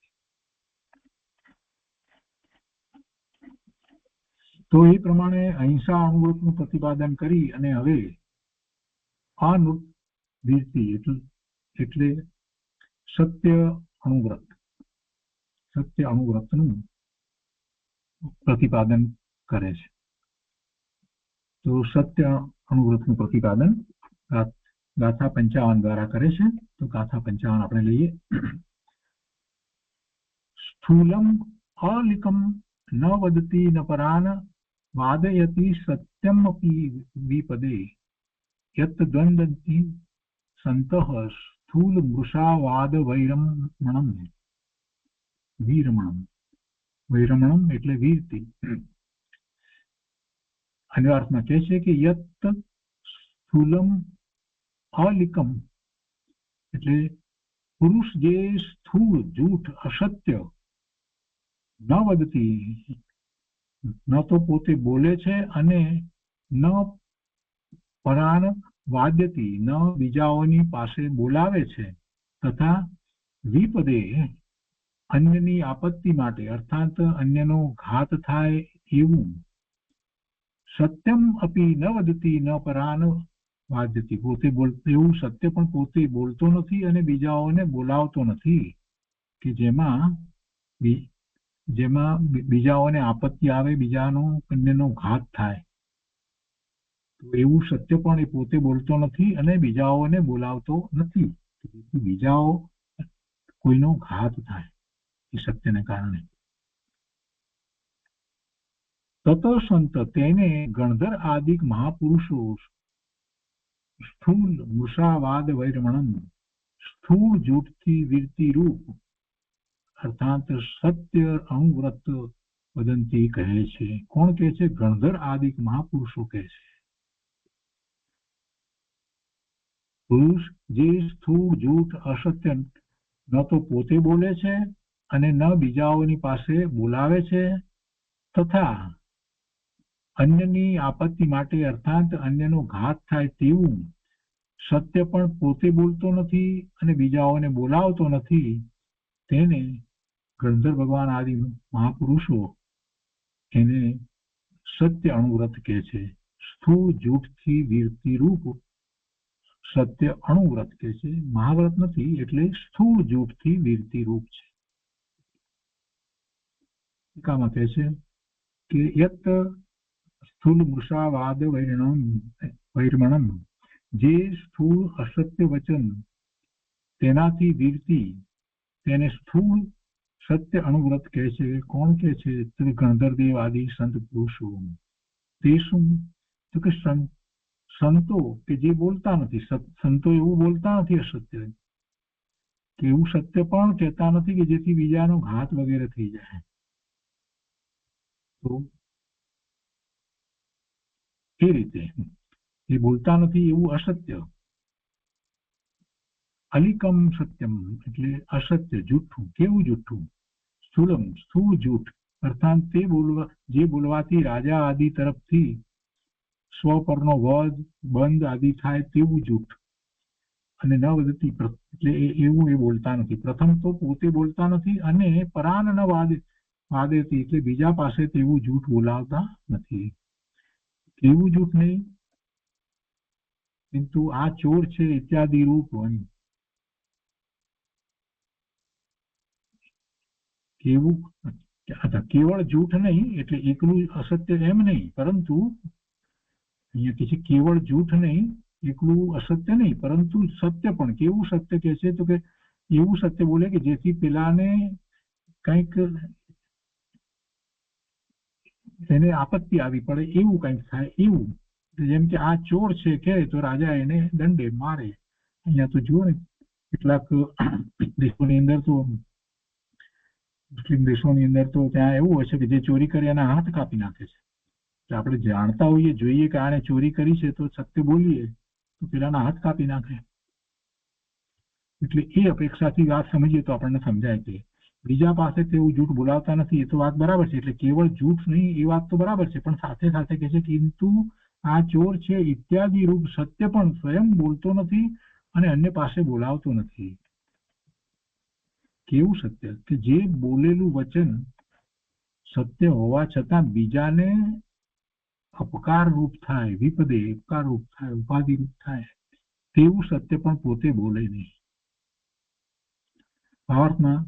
તો એ પ્રમાણે અહિંસા અણુવ્રતનું પ્રતિપાદન કરી અને હવે અનુવૃત્તિ એટલે સત્ય અણુવ્રતનું પ્રતિપાદન કરે છે. તો સત્ય અણુવ્રતનું પ્રતિપાદન ગાથા 55 દ્વારા કરે છે. તો ગાથા 55 આપણે લઈએ. સ્થૂલમ અલિકમ ન વદતી ન પરાન વાદયતી સત્યમ અપી વિપદે યત દ્વંદ્વતિ સંતઃ સ્થૂલ મૃષા વાદ વૈરમણમ એટલે વીરતી. આનો અર્થમાં કહે છે કે યત સ્થૂલમ અલિકમ એટલે પુરુષ જે સ્થૂળ જૂઠ અસત્ય ન વદતી, ન તો પોતે બોલે છે અને ન પરાન વાદ્યતી, ન બીજાઓની પાસે બોલાવે છે, તથા વિપદે અન્યની આપત્તિ માટે અર્થાત અન્યનો ઘાત થાય એવું, સત્યમ અપી ન વદતી ન પરાન વાદ્યતી, પોતે એવું સત્ય પણ પોતે બોલતો નથી અને બીજાઓને બોલાવતો નથી કે જેમાં બીજાઓને આપત્તિ આવે, બીજાનો અન્યનો ઘાત થાય. તો એવું સત્ય પણ એ પોતે બોલતો નથી અને બીજાઓને બોલાવતો નથી, બીજાઓ કોઈનો ઘાત થાય એ સત્યને કારણે. તતો સંત તેને ગણધર આદિક મહાપુરુષો સ્થૂલ મૃષાવાદ વૈરમણમ સ્થૂળ જૂઠથી વીરતી રૂપ અર્થાત સત્ય અણુવ્રત વદંતી કહે છે. કોણ કહે છે? ગણધર આદિક મહાપુરુષો કહે છે. પુરુષ જે સ્થૂળ જૂઠ અસત્ય ન તો પોતે બોલે છે અને ન બીજાઓની પાસે બોલાવે છે, તથા અન્યની આપત્તિ માટે અર્થાત અન્યનો ઘાત થાય તેવું સત્ય પણ પોતે બોલતો નથી અને બીજાઓને બોલાવતો નથી, તેને ગણધર ભગવાન આદિ મહાપુરુષો એને સત્ય અણુવ્રત કહે છે. સ્થૂળ જૂઠથી વીરતી રૂપ સત્ય અણુવ્રત કહે છે. મહાવ્રત નથી એટલે સ્થૂળ જૂઠથી વીરતી રૂપ છે. ટીકામાં કહે છે કે યત સ્થૂલ મૃષાવાદ વૈર્મણમ, જે સ્થૂળ અસત્ય વચન તેનાથી વીરતી તેને સ્થૂળ સત્ય અણુવ્રત કહે છે. કોણ કહે છે? તો ગણધરદેવ આદિ સંત પુરુષો. તે શું? તો કે સંતો કે જે બોલતા નથી, સંતો એવું બોલતા નથી અસત્ય, કે એવું સત્ય પણ કહેતા નથી કે જેથી બીજાનો ઘાત વગેરે થઈ જાય. તો એ રીતે એ બોલતા નથી એવું અસત્ય. અલિકમ સત્યમ એટલે અસત્ય, જૂઠું. કેવું જૂઠું? સ્થૂલમ સ્થૂળ જૂઠ, અર્થાત તે જે બોલવાથી રાજા આદિ તરફથી સ્વ પરનો વધ બંધ આદિ થાય તેવું જૂઠ. અને ન વધતી એટલે એવું એ બોલતા નથી. પ્રથમ તો પોતે બોલતા નથી અને પરાન ન વાદેતી એટલે બીજા પાસે તેવું જૂઠ બોલાવતા નથી. એવું જૂઠ નહીં, કિંતુ આ ચોર છે ઇત્યાદિ રૂપ કેવું કેવળ જૂઠ નહીં એટલે એકલું અસત્ય એમ નહીં, પરંતુ અહીંયા કે છે કેવળ જૂઠ નહીં, એકલું અસત્ય નહીં, પરંતુ સત્ય પણ. કેવું સત્ય કે છે? તો કે એવું સત્ય બોલે કે જેથી પેલાને કંઈક એને આપત્તિ આવી પડે, એવું કંઈક થાય એવું. જેમ કે આ ચોર છે કે તો રાજા એને દંડે મારે. અહીંયા તો જુઓ ને કેટલાક દેશોની અંદર તો, મુસ્લિમ દેશોની અંદર તો ત્યાં એવું હોય છે કે જે ચોરી કરે એના હાથ કાપી નાખે છે. આપણે જાણતા હોઈએ, જોઈએ કે આને ચોરી કરી છે તો સત્ય બોલીએ તો પેલાના હાથ કાપી નાખે. એટલે એ અપેક્ષાથી વાત સમજીએ તો આપણને સમજાય કે બીજા પાસે તેવું જૂઠ બોલાવતા નથી. એ તો વાત બરાબર છે, એટલે કેવળ જૂઠ નહીં એ વાત તો બરાબર છે, પણ સાથે સાથે કહે છે કિંતુ આ ચોર છે ઇત્યાદિ રૂપ સત્ય પણ સ્વયં બોલતો નથી અને અન્ય પાસે બોલાવતો નથી. કેવું સત્ય? કે જે બોલેલું વચન સત્ય હોવા છતાં બીજાને અપકાર રૂપ થાય, વિપદે ઉપકાર રૂપ થાય, ઉપાધિ રૂપ થાય તેવું સત્ય પણ પોતે બોલે નહીં. ભાવાર્થમાં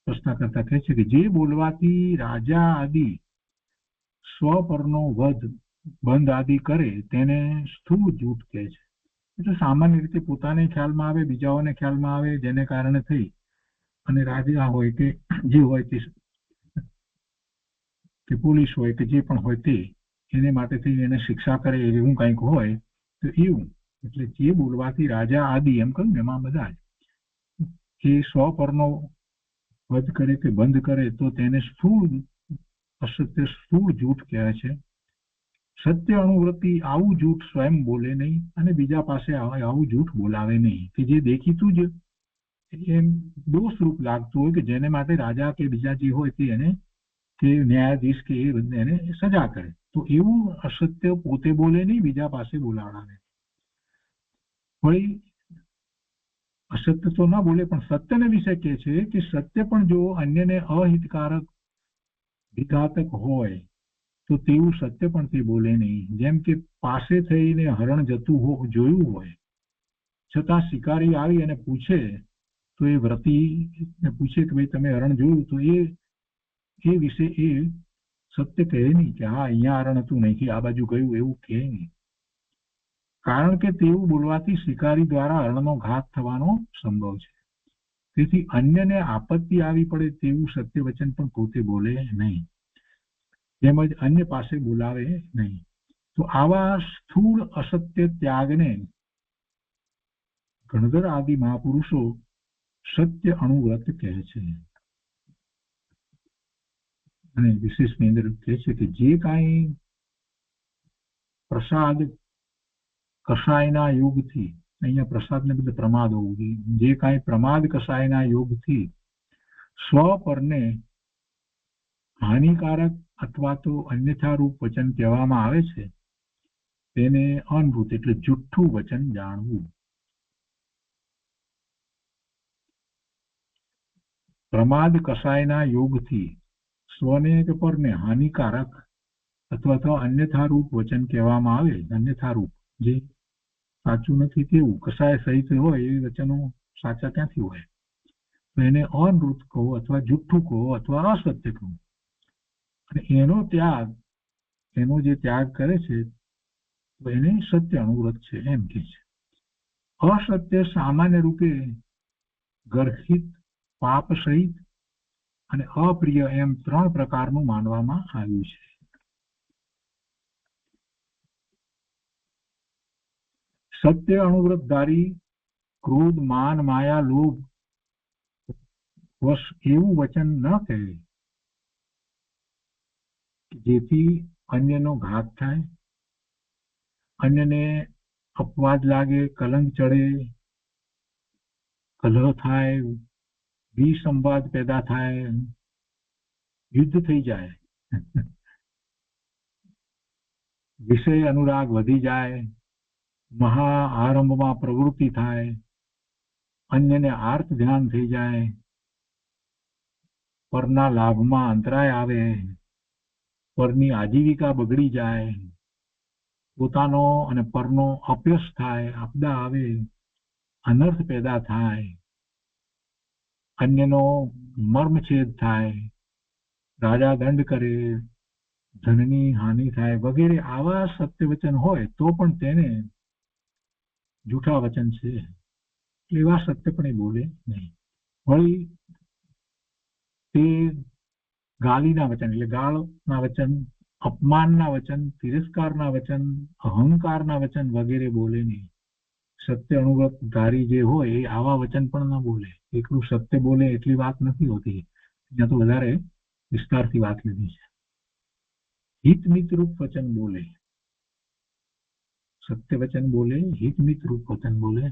પ્રશ્ન કરતા કહે છે કે જે બોલવાથી રાજા આદિ સ્વ પરનો વધ બંધ આદિ કરે તેને સ્થૂળ જૂઠ કહે છે. એટલે સામાન્ય રીતે પોતાને ખ્યાલમાં આવે, બીજાઓને ખ્યાલમાં આવે, જેને કારણે થઈ અને રાજા હોય કે જે હોય તે કે પોલીસ હોય કે જે પણ હોય તે એને માટે થઈ એને શિક્ષા કરે એવું કંઈક હોય તો એવું. એટલે જે બોલવાથી રાજા આદિ એમ કહ્યું ને એમાં બધા એ સ્વ પરનો વધ કરે કે બંધ કરે તો તેને સ્થૂળ અસત્ય, સ્થૂળ જૂઠ કહેવાય છે. સત્ય અણુવૃત્તિ આવું જૂઠ સ્વયં બોલે નહીં અને બીજા પાસે આવું જૂઠ બોલાવે નહીં, કે જે દેખીતું જ એમ દોષ રૂપ લાગતું હોય કે જેને માટે રાજા કે બીજા જે હોય તે એને કે ન્યાયાધીશ કે એ એને સજા કરે, તો એવું અસત્ય પોતે બોલે નહીં, બીજા પાસે બોલાવડાવે. વળી અસત્ય તો ના બોલે પણ સત્યને વિશે કહે છે કે સત્ય પણ જો અન્યને અહિતકારક વિઘાતક હોય તો તેવું સત્ય પણ તે બોલે નહીં. જેમ કે પાસે થઈને હરણ જતું જોયું હોય છતાં શિકારી આવી અને પૂછે તો એ વ્રતીને પૂછે કે ભાઈ તમે હરણ જોયું? તો એ વિશે એ સત્ય કહે નહીં કે હા અહીંયા હરણ હતું, નહીં કે આ બાજુ ગયું, એવું કહે નહીં. કારણ કે તેવું બોલવાથી શિકારી દ્વારા હરણનો ઘાત થવાનો સંભવ છે. તેથી અન્યને આપત્તિ આવી પડે તેવું સત્ય વચન પણ પોતે બોલે નહીં, તેમજ અન્ય પાસે બોલાવે નહીં. તો આવા સ્થૂળ અસત્ય ત્યાગને ગણધર આદિ મહાપુરુષો સત્ય અણુવ્રત કહે છે. અને વિશેષની અંદર કહે છે કે જે કાંઈ પ્રસાદ કષાયના યોગથી, અહીંયા પ્રસાદને બદલે પ્રમાદ હોવું જોઈએ, જે કાંઈ પ્રમાદ કષાયના યોગથી સ્વ પરને હાનિકારક અથવા તો અન્યથા રૂપ વચન કહેવામાં આવે છે તેને અનભૂત એટલે જુઠ્ઠું વચન જાણવું. પ્રમાદ કષાયના યોગથી સ્વને કે પરને હાનિકારક અથવા તો અન્યથા રૂપ વચન કહેવામાં આવે, અન્યથા રૂપ જે સાચું નથી તેવું કષાય સહિત હોય એ વચનો સાચા ક્યાંથી હોય? તો એને અનૃત કહો અથવા જુઠ્ઠું કહો અથવા અસત્ય કહો. અને એનો ત્યાગ, એનો જે ત્યાગ કરે છે તો એને સત્ય અનુવ્રત છે એમ કે છે. અસત્ય સામાન્ય રૂપે ગર્હિત, પાપ સહિત અને અપ્રિય એમ 3 પ્રકારનું માનવામાં આવ્યું છે. સત્ય અનુવ્રતધારી ક્રોધ, માન, માયા, લોભ વશ એવું વચન ન કહે જેથી અન્યનો ઘાત થાય, અન્યને અપવાદ લાગે, કલંક ચડે, કલહ થાય, વિસંવાદ પેદા થાય, યુદ્ધ થઈ જાય, વિષય અનુરાગ વધી જાય, મહા આરંભમાં પ્રવૃત્તિ થાય, અન્યને આર્ત ધ્યાન થઈ જાય, પરના લાભમાં અંતરાય આવે, પરની આજીવિકા બગડી જાય, પોતાનો અને પરનો અપયશ થાય, આપદા આવે, અનર્થ પેદા થાય, અન્યનો મર્મછેદ થાય, રાજા દંડ કરે, ધનની હાનિ થાય વગેરે આવા સત્ય વચન હોય તો પણ તેને જૂઠા વચન છે એવા સત્ય પણ એ બોલે નહીં. વળી તે ગાલીના વચન એટલે ગાળના વચન, અપમાનના વચન, તિરસ્કારના વચન, અહંકારના વચન વગેરે બોલે નહીં. સત્ય અનુવ્રતધારી જે હોય એ આવા વચન પણ ન બોલે. એકલું સત્ય બોલે એટલી વાત નથી હોતી, ત્યાં તો વધારે વિસ્તારથી વાત લીધી છે. હિતમિત રૂપ વચન બોલે, સત્ય વચન બોલે, હિતમિત રૂપ વચન બોલે.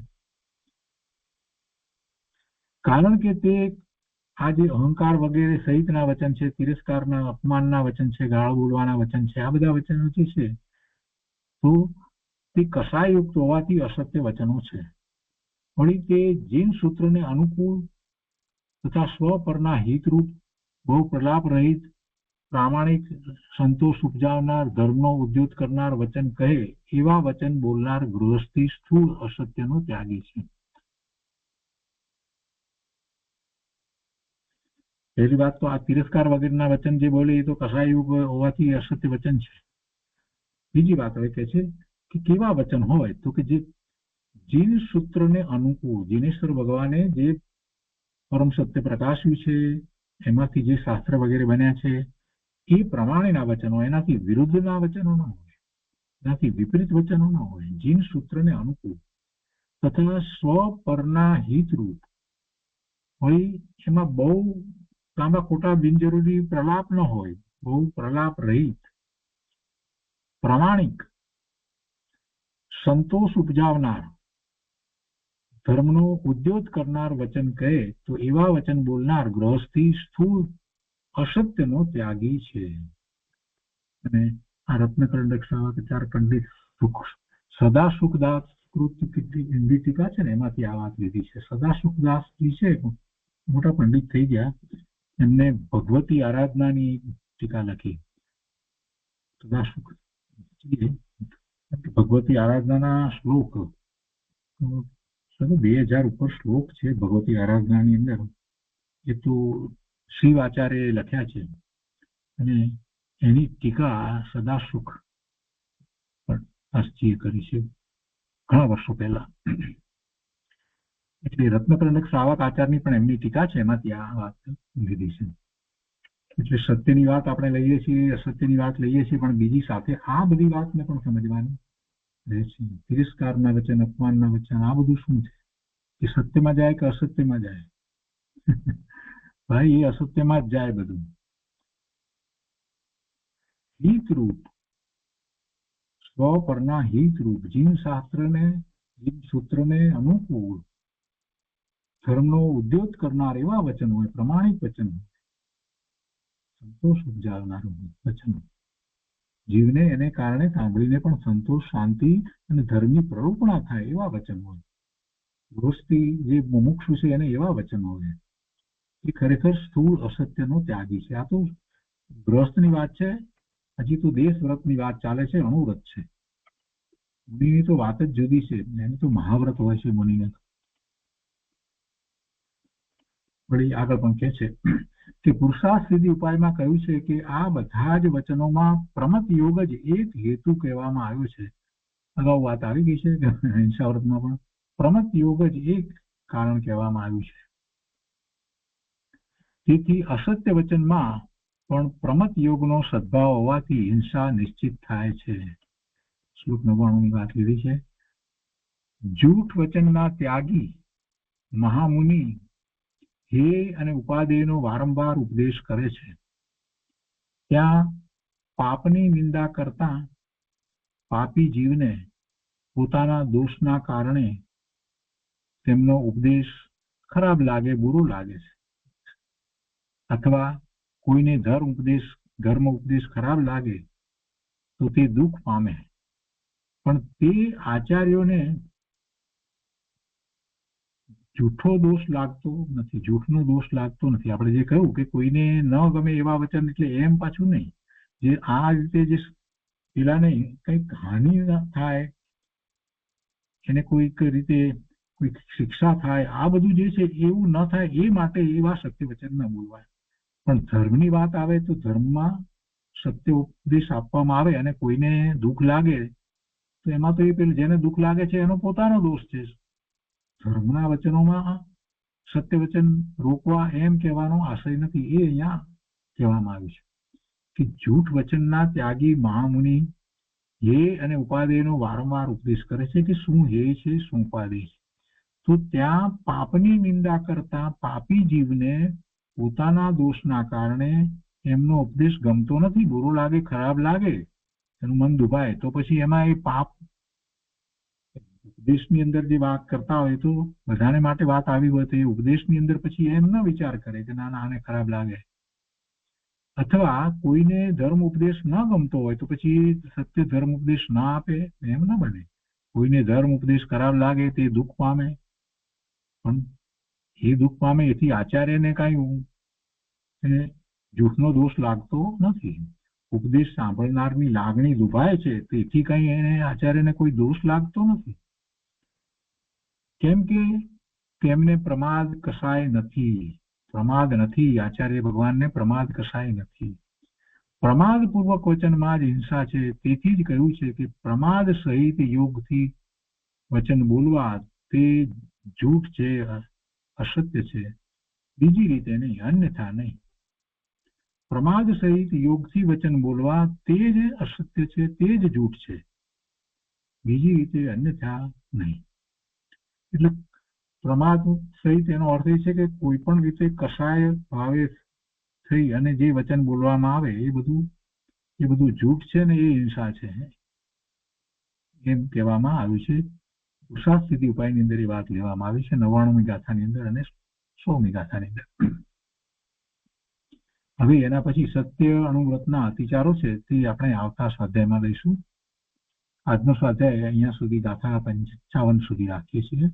કારણ કે તે આ જે અહંકાર વગેરે સહિતના વચન છે, તિરસ્કારના, અપમાનના વચન છે, ગાળ બોલવાના વચન છે, આ બધા વચનો જે છે તો તે કસાયુક્ત હોવાથી અસત્ય વચનો છે. વળી તે જીન સૂત્રને અનુકૂળ તથા સ્વ પરના હિતરૂપ, બહુ પ્રલાપ રહિત, પ્રામાણિક, સંતોષ ઉપજાવનાર, ધર્મનો ઉદ્યોત કરનાર વચન કહે એવા વચન બોલનાર ગૃહસ્થી સ્થૂળ અસત્યનો ત્યાગી છે. પહેલી વાત તો આ તિરસ્કાર વગેરેના વચન જે બોલે એ તો કસાયુગ હોવાથી અસત્ય વચન છે. બીજી વાત હવે કે છે કે કેવા વચન હોય તો કે જે જીન સૂત્રને અનુકૂળ, જીનેશ્વર ભગવાને જે પરમ સત્ય પ્રકાશ્યું છે, એમાંથી જે શાસ્ત્ર વગેરે બન્યા છે એ પ્રમાણેના વચનો, એનાથી વિરુદ્ધના વચનો ન હોય, એનાથી વિપરીત વચનો ન હોય, જીન સૂત્રને અનુકૂળ તથા સ્વ પરના હિતરૂપ. વળી એમાં બહુ લાંબા ખોટા બિનજરૂરી પ્રલાપ ન હોય, બહુ પ્રલાપ રહિત, પ્રામાણિક, સંતોષ ઉપજાવનાર, ધર્મનો ઉદ્યોત કરનાર વચન કહે તો એવા વચન બોલનાર ગૃહસ્થી સ્થૂળ અસત્યનો ત્યાગી છે. અને આ રત્નકરંડક શાવાચાર પંડિત સદા સુખદાસ હિન્દી ટીકા છે ને એમાંથી આ વાત લીધી છે. સદા સુખદાસજી છે, મોટા પંડિત થઈ ગયા, એમને ભગવતી આરાધનાની ટીકા લખી. સદા સુખ ભગવતી આરાધનાના શ્લોક 2000 ઉપર શ્લોક છે ભગવતી આરાધનાની અંદર. એ તો શિવાચાર્ય લખ્યા છે અને એની ટીકા સદા સુખ દાસજીએ કરી છે ઘણા વર્ષો પહેલા. એટલે રત્નકરંડક શ્રાવક આચારની પણ એમની ટીકા છે, એમાંથી આ વાત લીધી છે. એટલે સત્યની વાત આપણે લઈએ છીએ, અસત્યની વાત લઈએ છીએ, પણ બીજી સાથે આ બધી વાતને પણ સમજવાની રહે છે. તિરસ્કારના વચન, અપમાનના વચન, આ બધું શું છે? એ સત્યમાં જાય કે અસત્યમાં જાય? ભાઈ એ અસત્યમાં જ જાય બધું. હિતરૂપ, સ્વ પરના હિતરૂપ, જીન શાસ્ત્રને, જીન સૂત્રને અનુકૂળ, ધર્મનો ઉદ્યોત કરનાર એવા વચન હોય, પ્રમાણિક વચન હોય, સંતોષ ઉપજાવનાર વચન, જીવને એને કારણે સાંભળીને પણ સંતોષ, શાંતિ અને ધર્મની પ્રરૂપણા થાય એવા વચન હોય. ગૃહસ્થી જે મુમુક્ષુ છે એને એવા વચન હોય. એ ખરેખર સ્થૂળ અસત્યનો ત્યાગી છે. આ તો ગૃહસ્થની વાત છે, હજી તો દેશ વ્રતની વાત ચાલે છે, અણુવ્રત છે. મુનિની તો વાત જ જુદી છે, એને તો મહાવ્રત હોય છે મુનિને. વળી આગળ પણ કહે છે કે પુરુષાર્થ સિદ્ધિ ઉપાયમાં કહ્યું છે કે આ બધા જ વચનોમાં પ્રમત યોગ જ એક હેતુ કહેવામાં આવ્યો છે. અગાઉ વાત આવી ગઈ છે કે હિંસા વ્રતમાં પણ પ્રમત યોગ જ એક કારણ કહેવામાં આવ્યું છે. તેથી અસત્ય વચનમાં પણ પ્રમત યોગનો સદભાવ હોવાથી હિંસા નિશ્ચિત થાય છે. શ્લોક 99 ની વાત લીધી છે. જૂઠ વચનના ત્યાગી મહામુનિ હે અને ઉપાદેયનો વારંવાર ઉપદેશ કરે છે. ત્યાં પાપની નિંદા કરતા પાપી જીવને પોતાના દોષના કારણે તેમનો ઉપદેશ ખરાબ લાગે, બુરો લાગે છે, અથવા કોઈને ધર્મ ઉપદેશ ખરાબ લાગે તો તે દુઃખ પામે. પણ તે આચાર્યોને જૂઠો દોષ લાગતો નથી, જૂઠનો દોષ લાગતો નથી. આપણે જે કહ્યું કે કોઈને ન ગમે એવા વચન, એટલે એમ પાછું નહીં, જે આ રીતે જે પેલા નહીં કંઈક હાનિ થાય, એને કોઈક રીતે કોઈક શિક્ષા થાય, આ બધું જે છે એવું ન થાય એ માટે એવા સત્ય વચન ન બોલવાય. પણ ધર્મની વાત આવે તો ધર્મમાં સત્ય ઉપદેશ આપવામાં આવે અને કોઈને દુઃખ લાગે તો એમાં તો એ પેલું જેને દુઃખ લાગે છે એનો પોતાનો દોષ છે. ધર્મના વચનોમાં સત્ય વચન રોકવા એમ કહેવાનો આશય નથી. એ અહીંયા કહેવામાં આવ્યું છે કે જૂઠ વચનના ત્યાગી મહામુનિ હે અને ઉપાદેયનો વારંવાર ઉપદેશ કરે છે કે શું હે છે, શું ઉપાદેય છે. તો ત્યાં પાપની નિંદા કરતા પાપી જીવને પોતાના દોષના કારણે એમનો ઉપદેશ ગમતો નથી, બુરો લાગે, ખરાબ લાગે, એનું મન દુભાય, તો પછી એમાં એ પાપ ઉપદેશની અંદર જે વાત કરતા હોય તો બધાને માટે વાત આવી હોય તો એ ઉપદેશની અંદર પછી એમ ન વિચાર કરે કે ના આને ખરાબ લાગે. અથવા કોઈને ધર્મ ઉપદેશ ન ગમતો હોય તો પછી સત્ય ધર્મ ઉપદેશ ના આપે, એમ ન બને. કોઈને ધર્મ ઉપદેશ ખરાબ લાગે તે દુઃખ પામે, પણ એ દુઃખ પામે એથી આચાર્યને કાંઈ જૂઠનો દોષ લાગતો નથી. ઉપદેશ સાંભળનારની લાગણી દુભાય છે તેથી કઈ એને આચાર્યને કોઈ દોષ લાગતો નથી, કેમ કે તેમને પ્રમાદ કસાય નથી. પ્રમાદ નથી, આચાર્ય ભગવાનને પ્રમાદ કસાય નથી. પ્રમાદ પૂર્વક વચનમાં જ હિંસા છે. તેથી જ કહ્યું છે કે પ્રમાદ સહિત યોગથી વચન બોલવા તે જૂઠ છે, અસત્ય છે, બીજી રીતે નહીં, અન્યથા નહીં. પ્રમાદ સહિત યોગથી વચન બોલવા તે જ અસત્ય છે, તે જ જૂઠ છે, બીજી રીતે અન્યથા નહીં. એટલે પ્રમાદ સહિત એનો અર્થ એ છે કે કોઈ પણ રીતે કસાય ભાવે થઈ અને જે વચન બોલવામાં આવે એ બધું જૂઠ છે ને એ હિંસા છે, એમ કહેવામાં આવ્યું છે. પુરુષાર્થ સિદ્ધિ ઉપાયની અંદર એ વાત લેવામાં આવી છે 99મી ગાથાની અંદર અને 100મી ગાથાની અંદર. હવે એના પછી સત્ય અણુવ્રતના અતિચારો છે તે આપણે આવતા સ્વાધ્યાયમાં લઈશું. આજનો સ્વાધ્યાય અહીંયા સુધી ગાથા 55 સુધી રાખીએ છીએ.